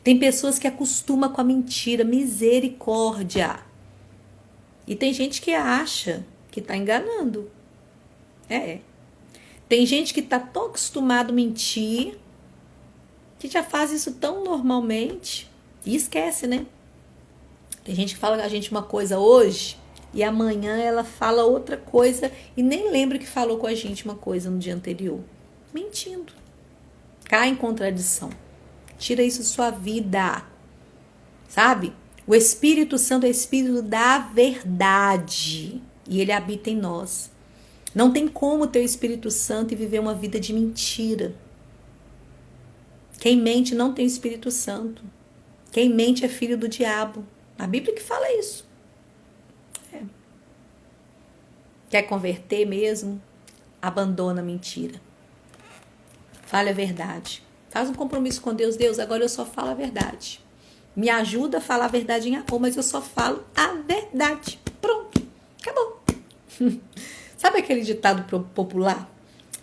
Tem pessoas que acostumam com a mentira. Misericórdia. E tem gente que acha que está enganando. Tem gente que está tão acostumado a mentir que já faz isso tão normalmente e esquece, né? Tem gente que fala com a gente uma coisa hoje e amanhã ela fala outra coisa e nem lembra que falou com a gente uma coisa no dia anterior. Mentindo. Cai em contradição. Tira isso da sua vida. Sabe? O Espírito Santo é o Espírito da verdade e ele habita em nós. Não tem como ter o Espírito Santo e viver uma vida de mentira. Quem mente não tem o Espírito Santo. Quem mente é filho do diabo. A Bíblia que fala isso. Quer converter mesmo? Abandona a mentira. Fale a verdade. Faz um compromisso com Deus. Deus, agora eu só falo a verdade. Me ajuda a falar a verdade em amor, mas eu só falo a verdade. Pronto. Acabou. Sabe aquele ditado popular?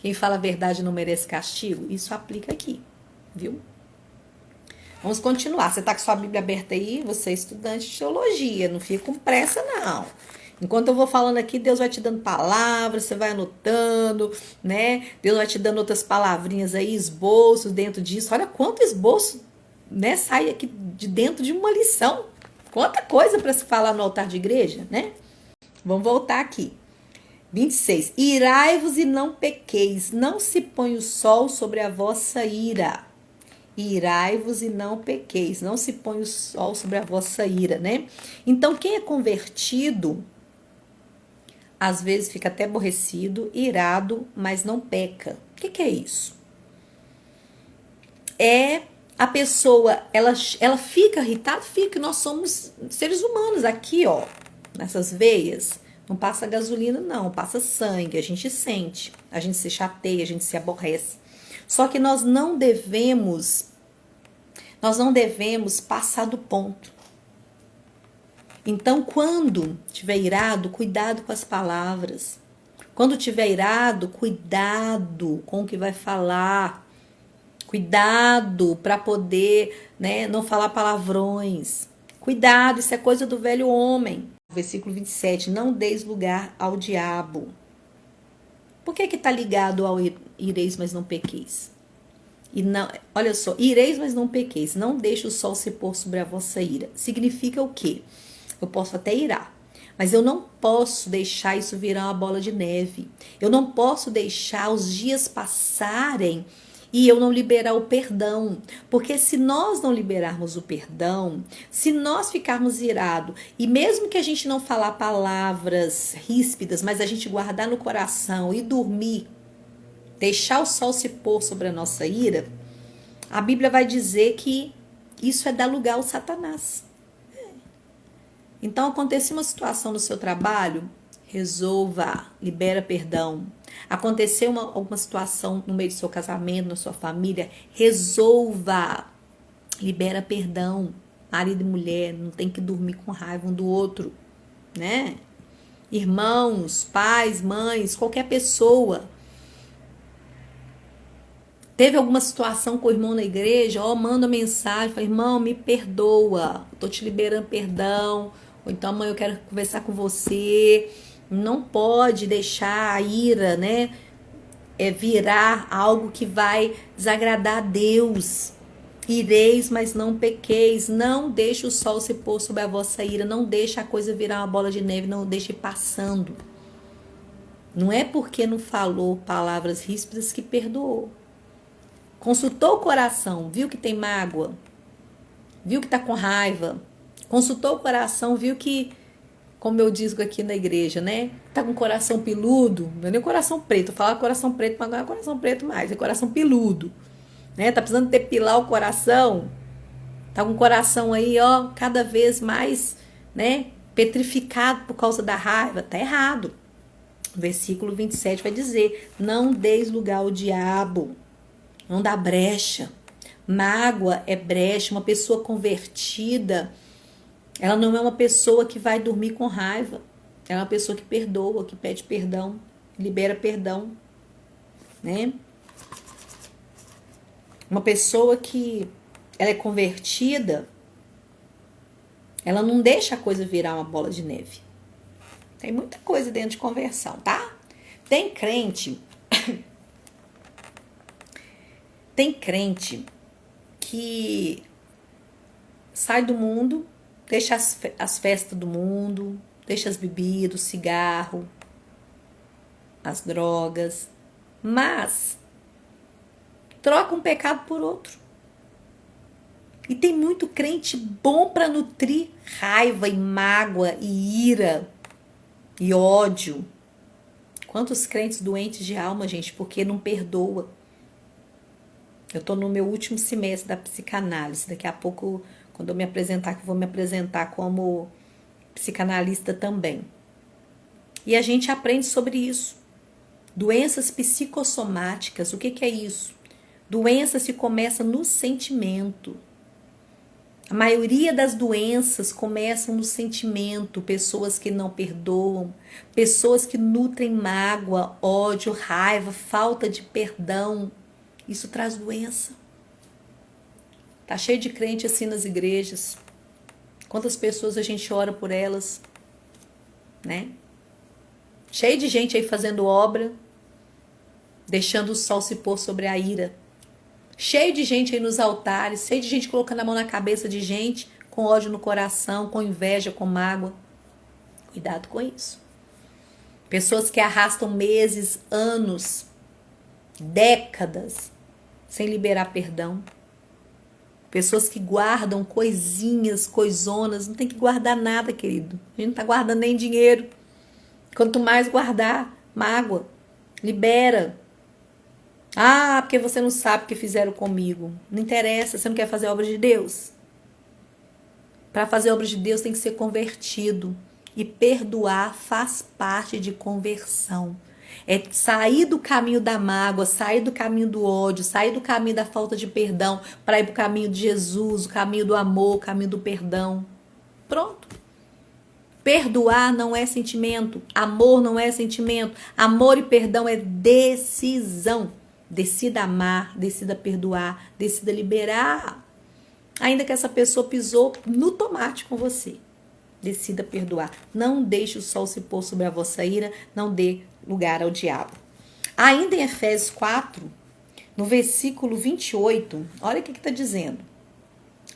Quem fala a verdade não merece castigo? Isso aplica aqui, viu? Vamos continuar. Você está com sua Bíblia aberta aí? Você é estudante de teologia. Não fica com pressa, não. Enquanto eu vou falando aqui, Deus vai te dando palavras, você vai anotando, né? Deus vai te dando outras palavrinhas aí, esboços dentro disso. Olha quanto esboço, né? Sai aqui de dentro de uma lição. Quanta coisa para se falar no altar de igreja, né? Vamos voltar aqui. 26. Irai-vos e não pequeis, não se põe o sol sobre a vossa ira. Irai-vos e não pequeis, não se põe o sol sobre a vossa ira, né? Então, quem é convertido, às vezes fica até aborrecido, irado, mas não peca. O que é isso? É a pessoa, ela fica irritada, fica, nós somos seres humanos aqui, ó, nessas veias. Não passa gasolina, não, passa sangue, a gente sente, a gente se chateia, a gente se aborrece. Só que nós não devemos passar do ponto. Então, quando tiver irado, cuidado com as palavras. Quando tiver irado, cuidado com o que vai falar. Cuidado para poder, né, não falar palavrões. Cuidado, isso é coisa do velho homem. Versículo 27, não deis lugar ao diabo. Por que está ligado ao ireis, mas não pequeis? E não, olha só, ireis, mas não pequeis. Não deixe o sol se pôr sobre a vossa ira. Significa o quê? Eu posso até irar, Mas eu não posso deixar isso virar uma bola de neve. Eu não posso deixar os dias passarem e eu não liberar o perdão. Porque se nós não liberarmos o perdão, se nós ficarmos irados, e mesmo que a gente não falar palavras ríspidas, mas a gente guardar no coração e dormir, deixar o sol se pôr sobre a nossa ira, a Bíblia vai dizer que isso é dar lugar ao Satanás. Então, aconteceu uma situação no seu trabalho, resolva, libera perdão. Aconteceu alguma situação no meio do seu casamento, na sua família, resolva, libera perdão. Marido e mulher não tem que dormir com raiva um do outro, né? Irmãos, pais, mães, qualquer pessoa. Teve alguma situação com o irmão na igreja, manda mensagem, fala, irmão, me perdoa, tô te liberando perdão. Ou então, mãe, eu quero conversar com você. Não pode deixar a ira, né, virar algo que vai desagradar a Deus. Ireis, mas não pequeis. Não deixe o sol se pôr sobre a vossa ira. Não deixe a coisa virar uma bola de neve. Não deixe passando. Não é porque não falou palavras ríspidas que perdoou. Consultou o coração, viu que tem mágoa, viu que tá com raiva. Consultou o coração, viu que, como eu digo aqui na igreja, né? Tá com o coração peludo, não é nem coração preto. Eu falo coração preto, mas não é coração preto mais, é coração peludo. Né? Tá precisando depilar o coração. Tá com o coração aí, cada vez mais, né? Petrificado por causa da raiva. Tá errado. O versículo 27 vai dizer: não deis lugar ao diabo. Não dá brecha. Mágoa é brecha. Uma pessoa convertida, ela não é uma pessoa que vai dormir com raiva. Ela é uma pessoa que perdoa, que pede perdão, libera perdão, né? Uma pessoa que ela é convertida, ela não deixa a coisa virar uma bola de neve. Tem muita coisa dentro de conversão, tá? Tem crente que sai do mundo, deixa as festas do mundo, deixa as bebidas, o cigarro, as drogas, mas troca um pecado por outro. E tem muito crente bom para nutrir raiva e mágoa e ira e ódio. Quantos crentes doentes de alma, gente, porque não perdoa. Eu estou no meu último semestre da psicanálise. Daqui a pouco, quando eu me apresentar, que eu vou me apresentar como psicanalista também. E a gente aprende sobre isso. Doenças psicossomáticas, o que é isso? Doença se começa no sentimento. A maioria das doenças começam no sentimento. Pessoas que não perdoam, pessoas que nutrem mágoa, ódio, raiva, falta de perdão. Isso traz doença. Tá cheio de crente assim nas igrejas. Quantas pessoas a gente ora por elas, né? Cheio de gente aí fazendo obra, deixando o sol se pôr sobre a ira. Cheio de gente aí nos altares, cheio de gente colocando a mão na cabeça de gente, com ódio no coração, com inveja, com mágoa. Cuidado com isso. Pessoas que arrastam meses, anos, décadas, sem liberar perdão. Pessoas que guardam coisinhas, coisonas. Não tem que guardar nada, querido. A gente não está guardando nem dinheiro. Quanto mais guardar, mágoa. Libera. Ah, porque você não sabe o que fizeram comigo. Não interessa, você não quer fazer a obra de Deus? Para fazer a obra de Deus tem que ser convertido. E perdoar faz parte de conversão. É sair do caminho da mágoa, sair do caminho do ódio, sair do caminho da falta de perdão para ir para o caminho de Jesus, o caminho do amor, o caminho do perdão. Pronto. Perdoar não é sentimento, amor não é sentimento, amor e perdão é decisão. Decida amar, decida perdoar, decida liberar. Ainda que essa pessoa pisou no tomate com você. Decida perdoar. Não deixe o sol se pôr sobre a vossa ira, não dê lugar ao diabo. Ainda em Efésios 4, no versículo 28, olha o que está dizendo.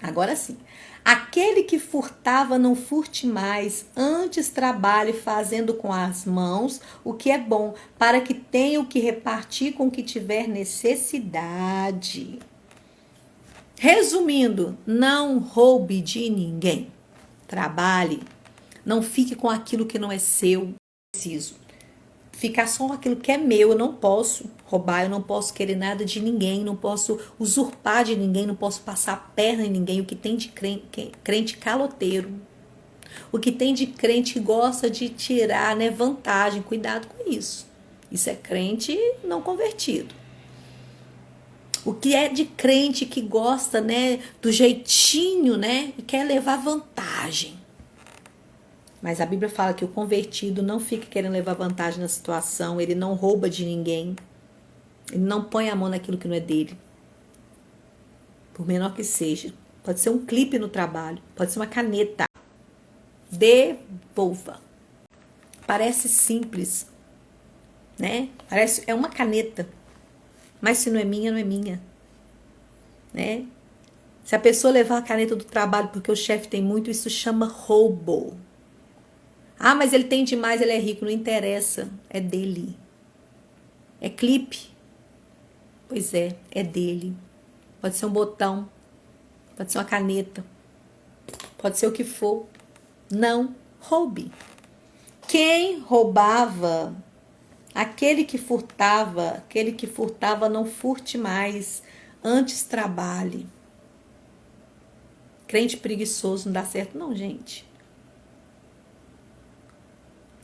Agora sim. Aquele que furtava, não furte mais, antes trabalhe fazendo com as mãos o que é bom, para que tenha o que repartir com o que tiver necessidade. Resumindo, não roube de ninguém. Trabalhe. Não fique com aquilo que não é seu. Preciso ficar só com aquilo que é meu. Eu não posso roubar, eu não posso querer nada de ninguém, não posso usurpar de ninguém, não posso passar a perna em ninguém. O que tem de crente caloteiro, o que tem de crente que gosta de tirar, né, vantagem, cuidado com isso. Isso é crente não convertido. O que é de crente que gosta, né, do jeitinho, né, e quer levar vantagem. Mas a Bíblia fala que o convertido não fica querendo levar vantagem na situação, ele não rouba de ninguém, ele não põe a mão naquilo que não é dele. Por menor que seja. Pode ser um clipe no trabalho, pode ser uma caneta. Devolva. Parece simples, né? É uma caneta. Mas se não é minha, não é minha. Né? Se a pessoa levar a caneta do trabalho porque o chefe tem muito, isso chama roubo. Ah, mas ele tem demais, ele é rico. Não interessa, é dele. É clipe. Pois é dele. Pode ser um botão, pode ser uma caneta, pode ser o que for. Não roube. Quem roubava, aquele que furtava, não furte mais, antes trabalhe. Crente preguiçoso não dá certo não, gente.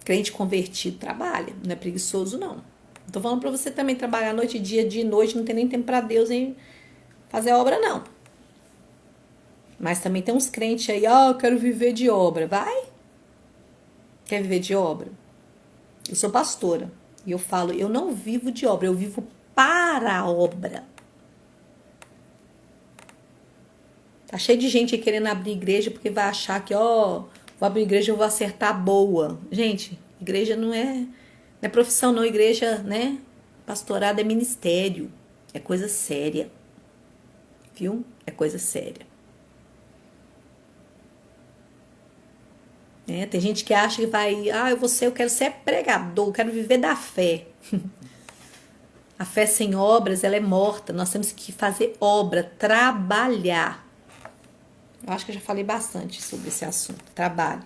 Crente convertido trabalha, não é preguiçoso não. Não tô falando para você também trabalhar noite e dia e noite, não tem nem tempo para Deus em fazer obra não. Mas também tem uns crentes aí, eu quero viver de obra. Vai? Quer viver de obra? Eu sou pastora e eu falo, eu não vivo de obra, eu vivo para a obra. Tá cheio de gente aí querendo abrir igreja porque vai achar que, vou abrir igreja, eu vou acertar boa. Gente, igreja não é profissão não, igreja, né? Pastorado é ministério, é coisa séria. Viu? É coisa séria. Tem gente que acha que vai, eu quero ser pregador, eu quero viver da fé. A fé sem obras, ela é morta. Nós temos que fazer obra, trabalhar. Eu acho que eu já falei bastante sobre esse assunto. Trabalhe.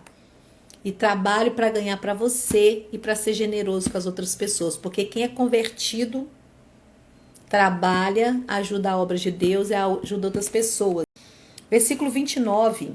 E trabalhe para ganhar para você e para ser generoso com as outras pessoas. Porque quem é convertido trabalha, ajuda a obra de Deus e ajuda outras pessoas. Versículo 29.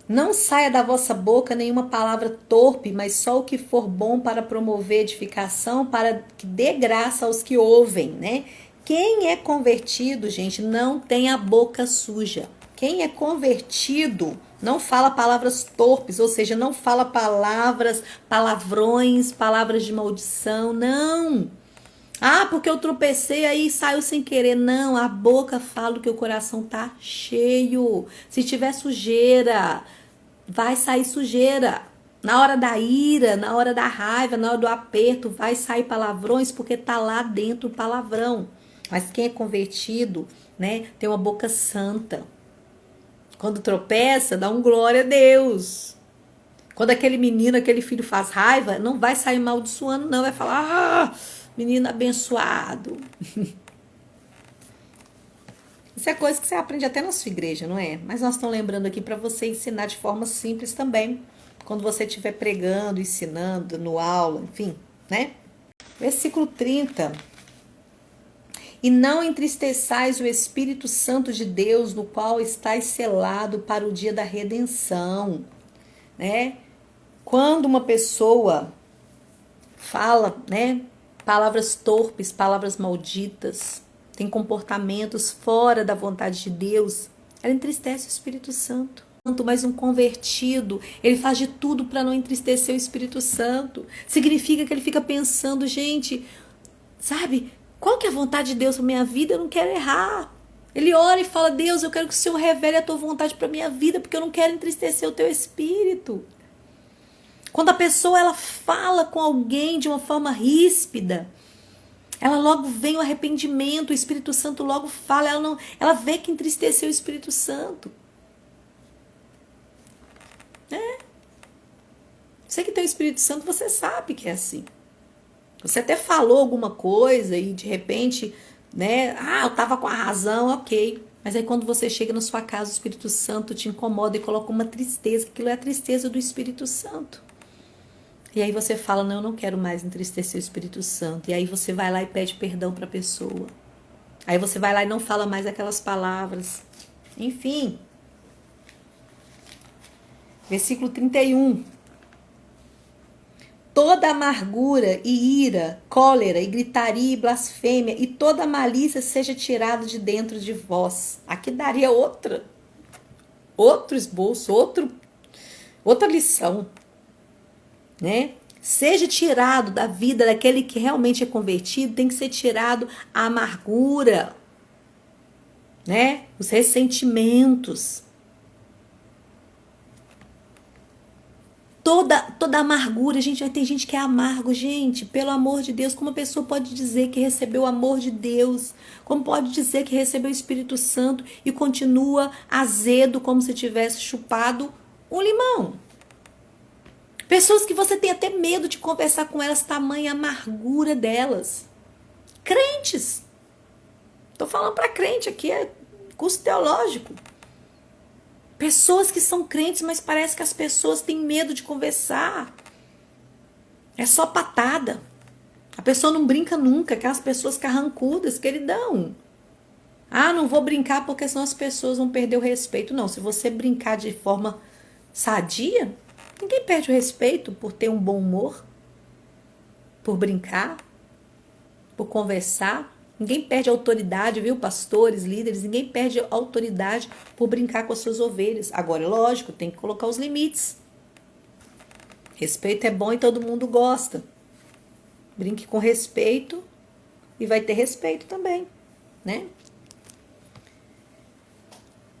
Não saia da vossa boca nenhuma palavra torpe, mas só o que for bom para promover edificação, para que dê graça aos que ouvem, né? Quem é convertido, gente, não tem a boca suja. Quem é convertido não fala palavras torpes, ou seja, não fala palavrões, palavras de maldição, não. Porque eu tropecei aí saiu sem querer. Não, a boca fala o que o coração tá cheio. Se tiver sujeira, vai sair sujeira. Na hora da ira, na hora da raiva, na hora do aperto, vai sair palavrões porque tá lá dentro o palavrão. Mas quem é convertido, né, tem uma boca santa. Quando tropeça, dá um glória a Deus. Quando aquele menino, aquele filho faz raiva, não vai sair amaldiçoando, não. Vai falar, menino abençoado. Isso é coisa que você aprende até na sua igreja, não é? Mas nós estamos lembrando aqui para você ensinar de forma simples também. Quando você estiver pregando, ensinando, no aula, enfim, né? Versículo 30. E não entristeçais o Espírito Santo de Deus, no qual estáis selado para o dia da redenção, né? Quando uma pessoa fala, né, palavras torpes, palavras malditas, tem comportamentos fora da vontade de Deus, ela entristece o Espírito Santo. Mas um convertido, ele faz de tudo para não entristecer o Espírito Santo. Significa que ele fica pensando, gente, sabe, qual que é a vontade de Deus para minha vida? Eu não quero errar. Ele ora e fala, Deus, eu quero que o Senhor revele a tua vontade para minha vida, porque eu não quero entristecer o teu Espírito. Quando a pessoa ela fala com alguém de uma forma ríspida, Ela logo vem o arrependimento, o Espírito Santo logo fala, ela vê que entristeceu o Espírito Santo. Você que tem o Espírito Santo, você sabe que é assim. Você até falou alguma coisa e de repente, né? Eu tava com a razão, ok. Mas aí quando você chega na sua casa, o Espírito Santo te incomoda e coloca uma tristeza. Aquilo é a tristeza do Espírito Santo. E aí você fala, não, eu não quero mais entristecer o Espírito Santo. E aí você vai lá e pede perdão para a pessoa. Aí você vai lá e não fala mais aquelas palavras. Enfim. Versículo 31. Toda amargura e ira, cólera e gritaria e blasfêmia e toda malícia seja tirada de dentro de vós. Aqui daria outro esboço, outra lição, né? Seja tirado da vida daquele que realmente é convertido, tem que ser tirado a amargura, né? Os ressentimentos. Toda amargura, gente, vai ter gente que é amargo, gente, pelo amor de Deus, como a pessoa pode dizer que recebeu o amor de Deus, como pode dizer que recebeu o Espírito Santo e continua azedo como se tivesse chupado um limão? Pessoas que você tem até medo de conversar com elas, tamanha amargura delas. Crentes, tô falando para crente aqui, é curso teológico. Pessoas que são crentes, mas parece que as pessoas têm medo de conversar. É só patada. A pessoa não brinca nunca, aquelas pessoas carrancudas, queridão. Não vou brincar porque senão as pessoas vão perder o respeito. Não, se você brincar de forma sadia, ninguém perde o respeito por ter um bom humor, por brincar, por conversar. Ninguém perde autoridade, viu? Pastores, líderes, ninguém perde autoridade por brincar com as suas ovelhas. Agora, é lógico, tem que colocar os limites. Respeito é bom e todo mundo gosta. Brinque com respeito e vai ter respeito também, né?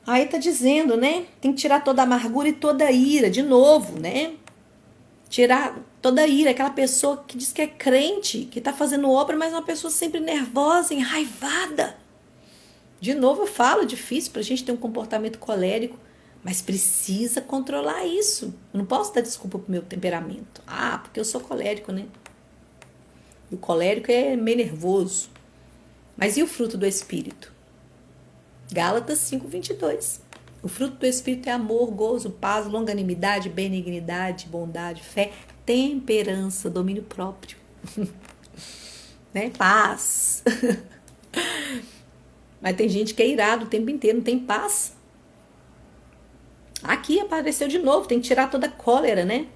Aí tá dizendo, né? Tem que tirar toda a amargura e toda a ira, de novo, né? Tirar toda a ira, aquela pessoa que diz que é crente, que tá fazendo obra, mas é uma pessoa sempre nervosa, enraivada. De novo eu falo, é difícil pra gente ter um comportamento colérico, mas precisa controlar isso. Eu não posso dar desculpa pro meu temperamento. Porque eu sou colérico, né? O colérico é meio nervoso. Mas e o fruto do Espírito? Gálatas 5:22. O fruto do Espírito é amor, gozo, paz, longanimidade, benignidade, bondade, fé, temperança, domínio próprio. Né? Paz. Mas tem gente que é irado o tempo inteiro, não tem paz. Aqui apareceu de novo, tem que tirar toda a cólera, né?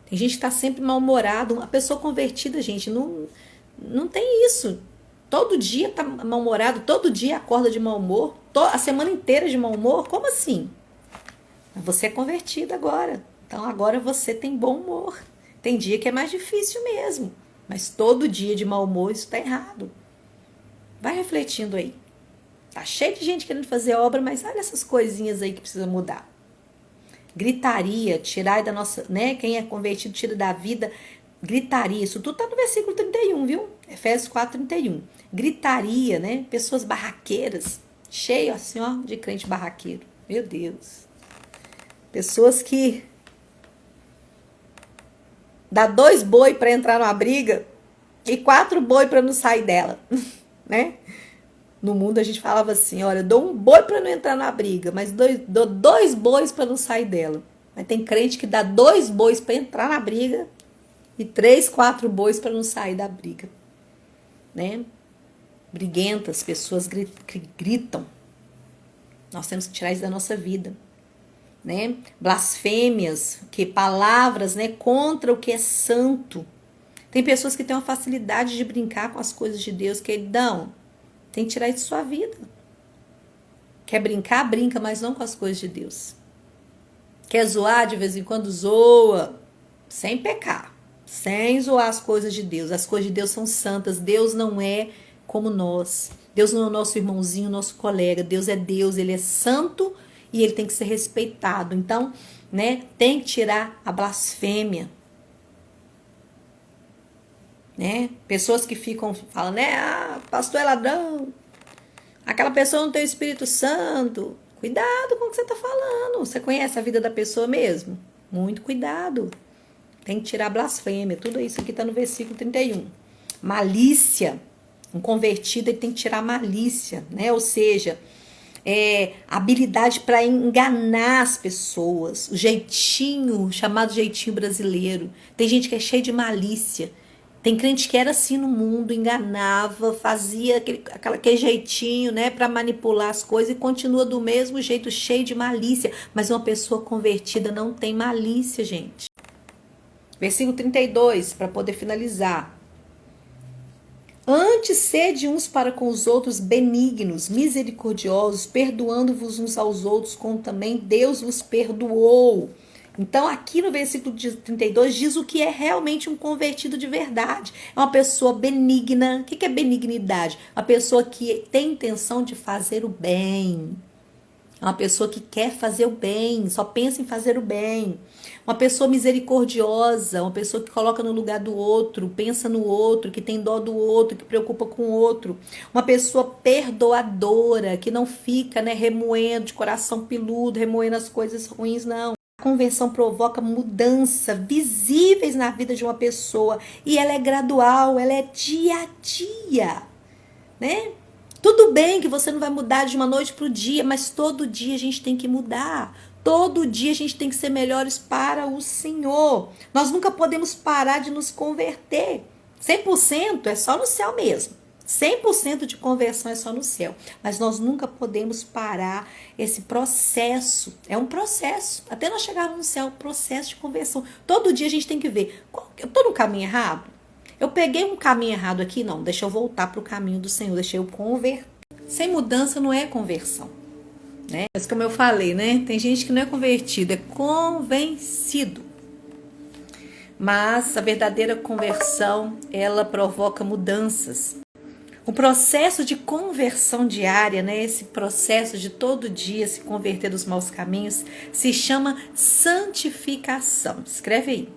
Tem gente que está sempre mal-humorado. Uma pessoa convertida, gente, não tem isso. Todo dia tá mal-humorado, todo dia acorda de mau humor, a semana inteira de mau humor. Como assim? Você é convertido agora. Então agora você tem bom humor. Tem dia que é mais difícil mesmo. Mas todo dia de mau humor, isso está errado. Vai refletindo aí. Tá cheio de gente querendo fazer obra, mas olha essas coisinhas aí que precisa mudar. Gritaria, tirar da nossa, né? Quem é convertido tira da vida. Gritaria, isso tudo tá no versículo 31, viu? Efésios 4:31. Gritaria, né? Pessoas barraqueiras, cheio assim, ó, de crente barraqueiro. Meu Deus. Pessoas que dá 2 boi para entrar numa briga e 4 boi para não sair dela, né? No mundo a gente falava assim, olha, dou 1 boi para não entrar na briga, mas dou 2 bois para não sair dela. Mas tem crente que dá 2 bois para entrar na briga e 3, 4 bois para não sair da briga, né? Briguentas, pessoas que gritam. Nós temos que tirar isso da nossa vida, né? Blasfêmias, que palavras, né, contra o que é santo. Tem pessoas que têm uma facilidade de brincar com as coisas de Deus, queridão. Tem que tirar isso da sua vida. Quer brincar? Brinca, mas não com as coisas de Deus. Quer zoar? De vez em quando zoa, sem pecar, sem zoar as coisas de Deus. As coisas de Deus são santas. Deus não é como nós. Deus não é o nosso irmãozinho, nosso colega. Deus é Deus, Ele é santo e Ele tem que ser respeitado. Então, né, tem que tirar a blasfêmia. né? Pessoas que falam, né? Ah, pastor é ladrão. Aquela pessoa não tem o Espírito Santo. Cuidado com o que você está falando. Você conhece a vida da pessoa mesmo? Muito cuidado. Tem que tirar blasfêmia. Tudo isso aqui está no versículo 31. Malícia. Um convertido, ele tem que tirar malícia, né? Ou seja, habilidade para enganar as pessoas. O jeitinho, chamado jeitinho brasileiro. Tem gente que é cheia de malícia. Tem crente que era assim no mundo, enganava, fazia aquele jeitinho, né, para manipular as coisas e continua do mesmo jeito, cheio de malícia. Mas uma pessoa convertida não tem malícia, gente. Versículo 32, para poder finalizar. Antes sede uns para com os outros benignos, misericordiosos, perdoando-vos uns aos outros, como também Deus vos perdoou. Então, aqui no versículo 32 diz o que é realmente um convertido de verdade. É uma pessoa benigna. O que é benignidade? Uma pessoa que tem intenção de fazer o bem. É uma pessoa que quer fazer o bem, só pensa em fazer o bem. Uma pessoa misericordiosa, uma pessoa que coloca no lugar do outro, pensa no outro, que tem dó do outro, que preocupa com o outro. Uma pessoa perdoadora, que não fica, né, remoendo, de coração peludo, remoendo as coisas ruins, não. A conversão provoca mudança visíveis na vida de uma pessoa e ela é gradual, ela é dia a dia, né? Tudo bem que você não vai mudar de uma noite para o dia, mas todo dia a gente tem que mudar. Todo dia a gente tem que ser melhores para o Senhor. Nós nunca podemos parar de nos converter. 100% é só no céu mesmo. 100% de conversão é só no céu. Mas nós nunca podemos parar esse processo. É um processo. Até nós chegarmos no céu, processo de conversão. Todo dia a gente tem que ver. Eu estou no caminho errado? Eu peguei um caminho errado aqui? Não. Deixa eu voltar para o caminho do Senhor. Deixa eu converter. Sem mudança não é conversão. Né? Mas como eu falei, né? Tem gente que não é convertido, é convencido. Mas a verdadeira conversão, ela provoca mudanças. O processo de conversão diária, né, esse processo de todo dia se converter dos maus caminhos, se chama santificação. Escreve aí,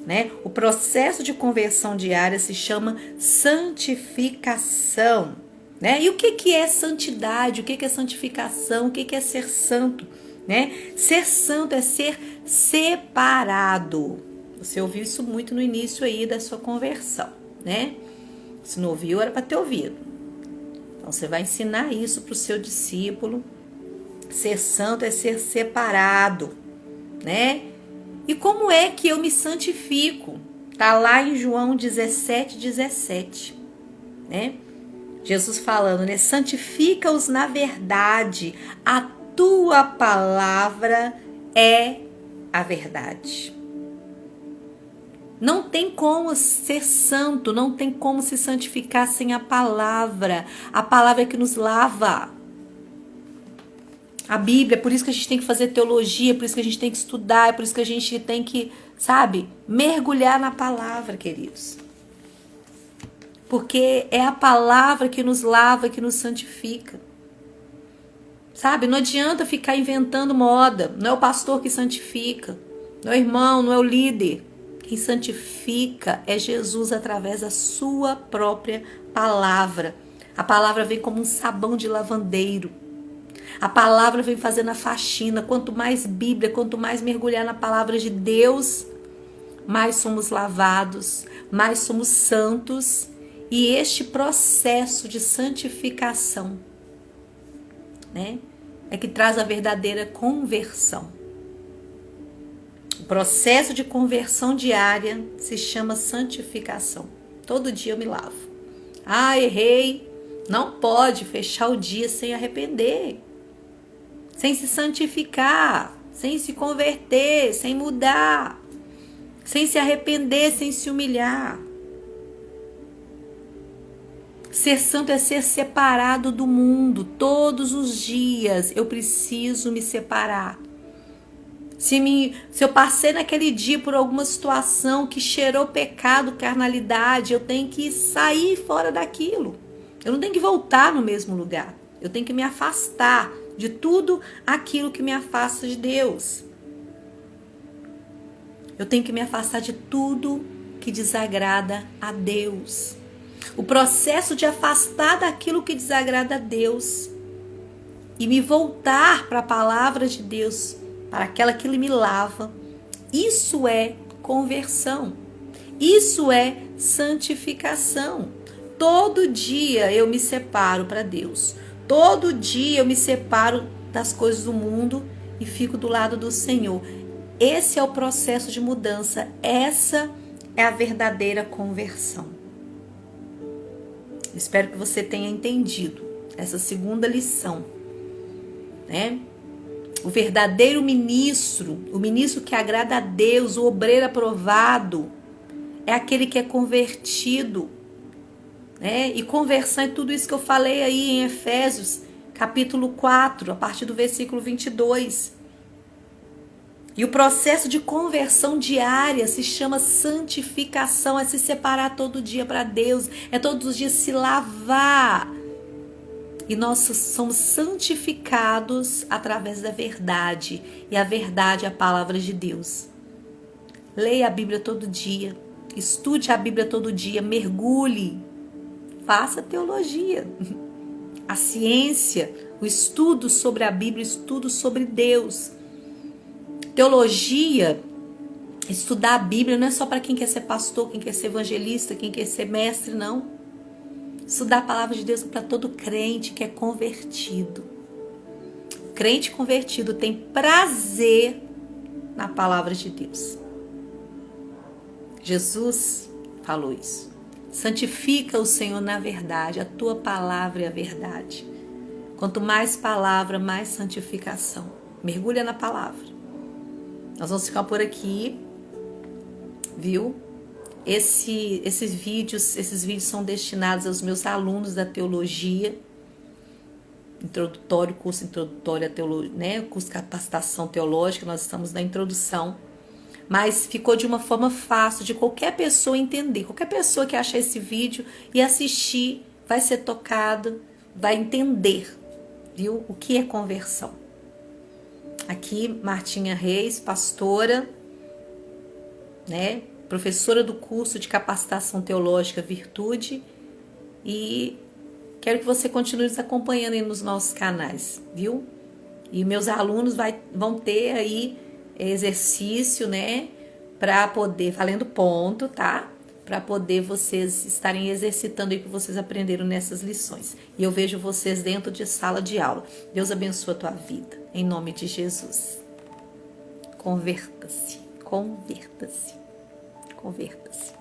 né? O processo de conversão diária se chama santificação, né? E o que é santidade? O que é santificação? O que é ser santo, né? Ser santo é ser separado. Você ouviu isso muito no início aí da sua conversão, né? Se não ouviu, era para ter ouvido. Então, você vai ensinar isso para o seu discípulo. Ser santo é ser separado, né? E como é que eu me santifico? Tá lá em João 17:17, né? Jesus falando, né? Santifica-os na verdade. A tua palavra é a verdade. Não tem como ser santo, não tem como se santificar sem a palavra. A palavra é que nos lava. A Bíblia, por isso que a gente tem que fazer teologia, por isso que a gente tem que estudar, por isso que a gente tem que, sabe, mergulhar na palavra, queridos. Porque é a palavra que nos lava, que nos santifica. Sabe, não adianta ficar inventando moda. Não é o pastor que santifica, não é o irmão, não é o líder. Quem santifica é Jesus através da sua própria palavra. A palavra vem como um sabão de lavandeiro. A palavra vem fazendo a faxina. Quanto mais Bíblia, quanto mais mergulhar na palavra de Deus, mais somos lavados, mais somos santos. E este processo de santificação, né, é que traz a verdadeira conversão. O processo de conversão diária se chama santificação. Todo dia eu me lavo. Ah, errei. Não pode fechar o dia sem arrepender, sem se santificar, sem se converter, sem mudar, sem se arrepender, sem se humilhar. Ser santo é ser separado do mundo. Todos os dias eu preciso me separar. Se eu passei naquele dia por alguma situação que cheirou pecado, carnalidade, eu tenho que sair fora daquilo. Eu não tenho que voltar no mesmo lugar. Eu tenho que me afastar de tudo aquilo que me afasta de Deus. Eu tenho que me afastar de tudo que desagrada a Deus. O processo de afastar daquilo que desagrada a Deus e me voltar para a palavra de Deus, para aquela que me lava, isso é conversão. Isso é santificação. Todo dia eu me separo para Deus. Todo dia eu me separo das coisas do mundo e fico do lado do Senhor. Esse é o processo de mudança. Essa é a verdadeira conversão. Espero que você tenha entendido essa segunda lição, né? O verdadeiro ministro, o ministro que agrada a Deus, o obreiro aprovado, é aquele que é convertido, né? E conversão é tudo isso que eu falei aí em Efésios, capítulo 4, a partir do versículo 22. E o processo de conversão diária se chama santificação, é se separar todo dia para Deus, é todos os dias se lavar. E nós somos santificados através da verdade, e a verdade é a palavra de Deus. Leia a Bíblia todo dia, estude a Bíblia todo dia, mergulhe, faça teologia. A ciência, o estudo sobre a Bíblia, o estudo sobre Deus. Teologia, estudar a Bíblia não é só para quem quer ser pastor, quem quer ser evangelista, quem quer ser mestre, não. Estudar a palavra de Deus para todo crente que é convertido. O crente convertido tem prazer na palavra de Deus. Jesus falou isso. Santifica o Senhor na verdade, a tua palavra é a verdade. Quanto mais palavra, mais santificação. Mergulha na palavra. Nós vamos ficar por aqui, viu? Esses vídeos são destinados aos meus alunos da teologia, introdutório, curso introdutório à teologia, né? Curso de capacitação teológica, nós estamos na introdução. Mas ficou de uma forma fácil de qualquer pessoa entender. Qualquer pessoa que achar esse vídeo e assistir vai ser tocado, vai entender, viu? O que é conversão. Aqui, Martinha Reis, pastora, né? Professora do curso de capacitação teológica Virtude. E quero que você continue nos acompanhando aí nos nossos canais, viu? E meus alunos vão ter aí exercício, né, para poder, valendo ponto, tá? Para poder vocês estarem exercitando aí o que vocês aprenderam nessas lições. E eu vejo vocês dentro de sala de aula. Deus abençoe a tua vida, em nome de Jesus. Converta-se, converta-se, converta-se.